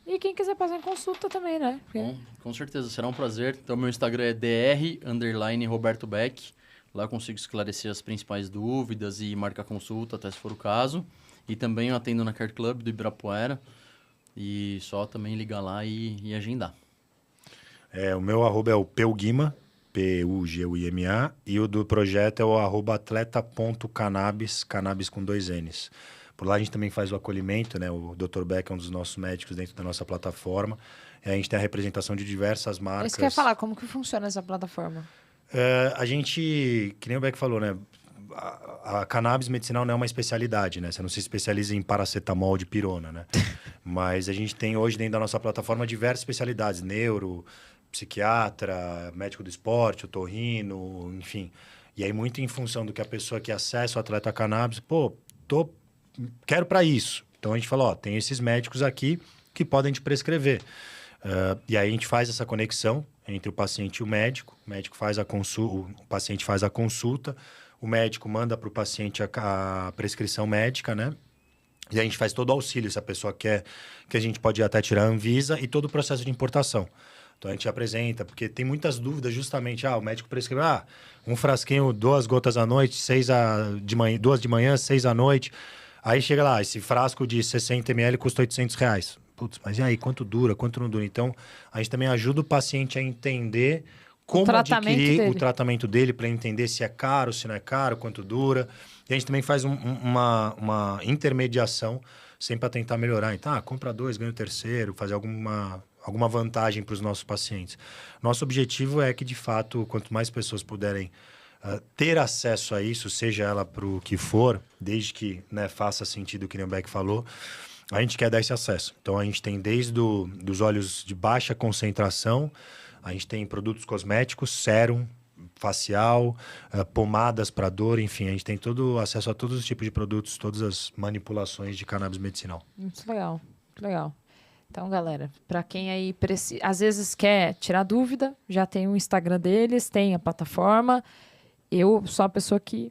E quem quiser passar em consulta também, né? Porque... Com certeza, será um prazer. Então, meu Instagram é dr_Roberto Beck. Lá eu consigo esclarecer as principais dúvidas e marcar consulta, até se for o caso. E também eu atendo na Care Club do Ibirapuera. E só também ligar lá e agendar. O meu arroba é o Peuguima, P-U-G-U-I-M-A. E o do projeto é o @atleta.cannabis, cannabis com 2 N's. Por lá a gente também faz o acolhimento, né? O Dr. Beck é um dos nossos médicos dentro da nossa plataforma. E a gente tem a representação de diversas marcas. Isso que eu ia falar, como que funciona essa plataforma? A gente, que nem o Beck falou, né? A cannabis medicinal não é uma especialidade, né? Você não se especializa em paracetamol de pirona, né? Mas a gente tem hoje dentro da nossa plataforma diversas especialidades. Neuro, psiquiatra, médico do esporte, otorrino, enfim. E aí muito em função do que a pessoa que acessa o atleta cannabis, quero para isso. Então a gente fala, tem esses médicos aqui que podem te prescrever. E aí a gente faz essa conexão entre o paciente e o médico. O médico faz a consulta, o paciente faz a consulta, o médico manda para o paciente a prescrição médica, né? E a gente faz todo o auxílio, se a pessoa quer, que a gente pode até tirar a Anvisa e todo o processo de importação. Então a gente apresenta, porque tem muitas dúvidas justamente, o médico prescreve, um frasquinho, 2 gotas à noite, 2 de manhã, 6 à noite. Aí chega lá, esse frasco de 60 ml custa R$800. Putz, mas e aí, quanto dura, quanto não dura? Então, a gente também ajuda o paciente a entender como adquirir o tratamento dele, para entender se é caro, se não é caro, quanto dura. E a gente também faz uma intermediação, sempre para tentar melhorar. Então, compra 2, ganha o 3º, fazer alguma vantagem para os nossos pacientes. Nosso objetivo é que, de fato, quanto mais pessoas puderem ter acesso a isso, seja ela para o que for, desde que faça sentido o que o Beck falou, a gente quer dar esse acesso. Então, a gente tem desde dos óleos de baixa concentração, a gente tem produtos cosméticos, sérum, facial, pomadas para dor, enfim, a gente tem todo acesso a todos os tipos de produtos, todas as manipulações de cannabis medicinal. Muito legal, muito legal. Então, galera, para quem aí às vezes quer tirar dúvida, já tem o Instagram deles, tem a plataforma. Eu sou uma pessoa que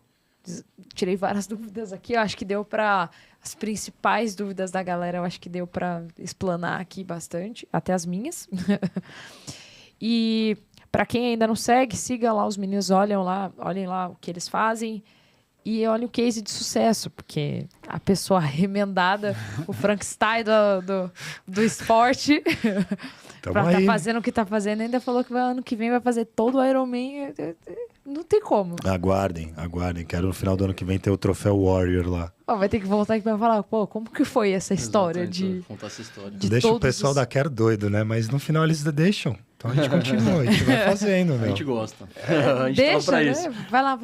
tirei várias dúvidas aqui, eu acho que deu para as principais dúvidas da galera, eu acho que deu para explanar aqui bastante, até as minhas. E para quem ainda não segue, siga lá os meninos, olhem lá o que eles fazem. E olha o case de sucesso, porque a pessoa remendada, o Frankenstein do esporte, pra tá fazendo o que tá fazendo, ainda falou que ano que vem vai fazer todo o Ironman. Não tem como. Aguardem. Quero no final do ano que vem ter o troféu Warrior lá. Vai ter que voltar aqui pra falar, como que foi essa história de... Contar essa história. Deixa o pessoal da Care doido, né? Mas no final eles deixam. Então a gente continua, a gente vai fazendo, meu. A gente gosta. A gente deixa, pra né? isso. Vai lá.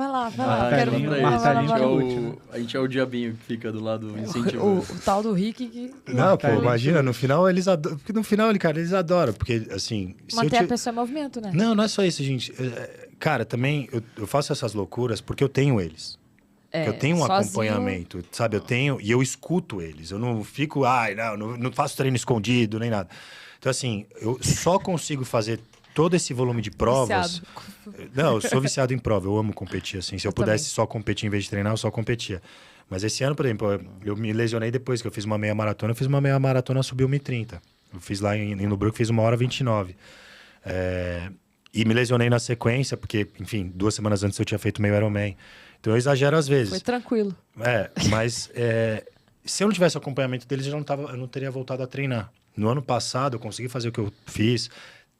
A gente é o diabinho que fica do lado incentivando. O tal do Rick que... Não, pô, imagina, no final eles adoram. Porque no final, cara, eles adoram. Porque, assim... Manter a pessoa em movimento, né? Não é só isso, gente. Cara, também eu faço essas loucuras porque eu tenho eles. Eu tenho um acompanhamento, sabe? Eu tenho... E eu escuto eles. Eu não fico... não faço treino escondido, nem nada. Então, assim, eu só consigo fazer todo esse volume de provas... Viciado. Não, eu sou viciado em prova. Eu amo competir, assim. Se eu pudesse só competir em vez de treinar, eu só competia. Mas esse ano, por exemplo, eu me lesionei depois que eu fiz uma meia maratona. Eu fiz uma meia maratona, subi 1h30. Eu fiz lá em Nubruck, fiz 1h29. E me lesionei na sequência, porque, enfim, 2 semanas antes eu tinha feito meio Ironman. Então eu exagero às vezes. Foi tranquilo. Mas se eu não tivesse acompanhamento deles, eu não teria voltado a treinar. No ano passado, eu consegui fazer o que eu fiz.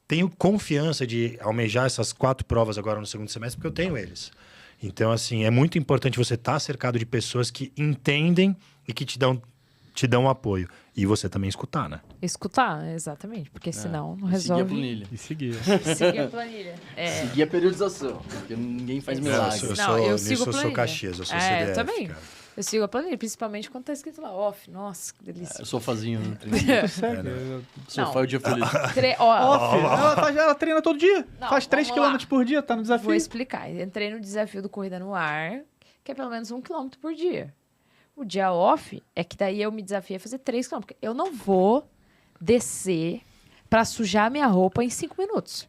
Tenho confiança de almejar essas 4 provas agora no segundo semestre, porque eu tenho eles. Então, assim, é muito importante você estar cercado de pessoas que entendem e que te dão apoio. E você também escutar, né? Escutar, exatamente. Porque senão não resolve. Seguir a planilha. Seguir a planilha. Seguir a periodização. Porque ninguém faz milagre. Eu sigo a planilha. Eu sou Caxias, eu sou CDF, eu também. Cara. Eu sigo a planilha, principalmente quando tá escrito lá off. Nossa, que delícia. Eu sou fazinho. Sofá o dia feliz. Ela treina todo dia. Faz 3 km por dia, tá no desafio. Vou explicar. Entrei no desafio do Corrida no Ar, que é pelo menos 1 km por dia. O dia off é que daí eu me desafiei a fazer 3 km. Eu não vou descer pra sujar minha roupa em 5 minutos.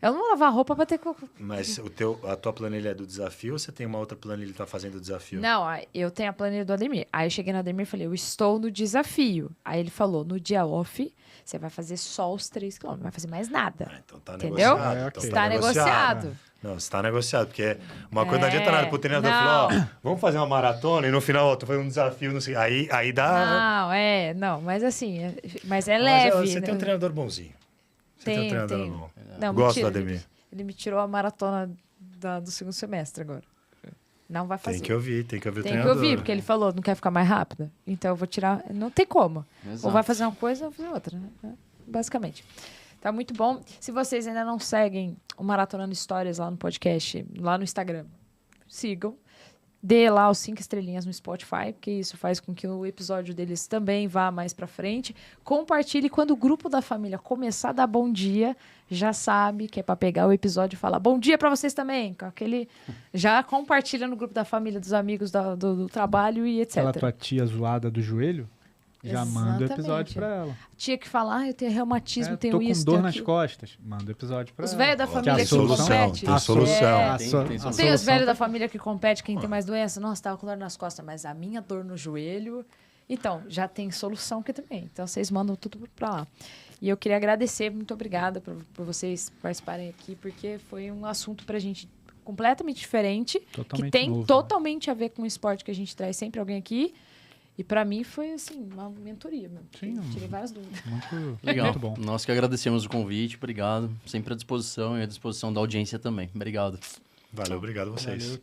Eu não vou lavar a roupa pra ter... Mas a tua planilha é do desafio ou você tem uma outra planilha que tá fazendo o desafio? Não, eu tenho a planilha do Ademir. Aí eu cheguei no Ademir e falei, eu estou no desafio. Aí ele falou, no dia off, você vai fazer só os 3 km, não vai fazer mais nada. Então tá entendeu? Negociado. Então está negociado. Né? Não, está negociado, porque uma coisa não adianta nada pro treinador falar, vamos fazer uma maratona e no final, tu faz um desafio, não sei, aí dá... Não, mas assim, mas é leve. Você tem um treinador bonzinho. Tem um treinador bom. Não, gosto mentira, do Ademir. Ele me tirou a maratona do segundo semestre agora. Não vai fazer. Tem que ouvir o treinador. Tem que ouvir, porque ele falou, não quer ficar mais rápida. Então eu vou tirar... Não tem como. Exato. Ou vai fazer uma coisa ou vai fazer outra, né? Basicamente. Tá muito bom. Se vocês ainda não seguem o Maratonando Histórias lá no podcast, lá no Instagram, sigam. Dê lá os 5 estrelinhas no Spotify, porque isso faz com que o episódio deles também vá mais pra frente. Compartilhe. Quando o grupo da família começar a dar bom dia, já sabe que é pra pegar o episódio e falar bom dia pra vocês também. Com aquele... Já compartilha no grupo da família, dos amigos do trabalho e etc. Aquela tua tia zoada do joelho, já manda o episódio pra ela. Tinha que falar, eu tenho reumatismo, tenho isso, tô com dor nas costas. Manda o episódio pra ela. Os velhos da família que competem. Tem solução. Tem os velhos da família que competem, quem tem mais doença. Nossa, tava com dor nas costas, mas a minha dor no joelho... Então, já tem solução aqui também. Então, vocês mandam tudo pra lá. E eu queria agradecer, muito obrigada por vocês participarem aqui, porque foi um assunto pra gente completamente diferente, que tem novo, totalmente a ver com o esporte que a gente traz sempre alguém aqui. E pra mim foi, assim, uma mentoria mesmo. Sim, tirei várias dúvidas. Legal. Muito bom. Nós que agradecemos o convite, obrigado. Sempre à disposição e à disposição da audiência também. Obrigado. Valeu, obrigado a vocês. Valeu.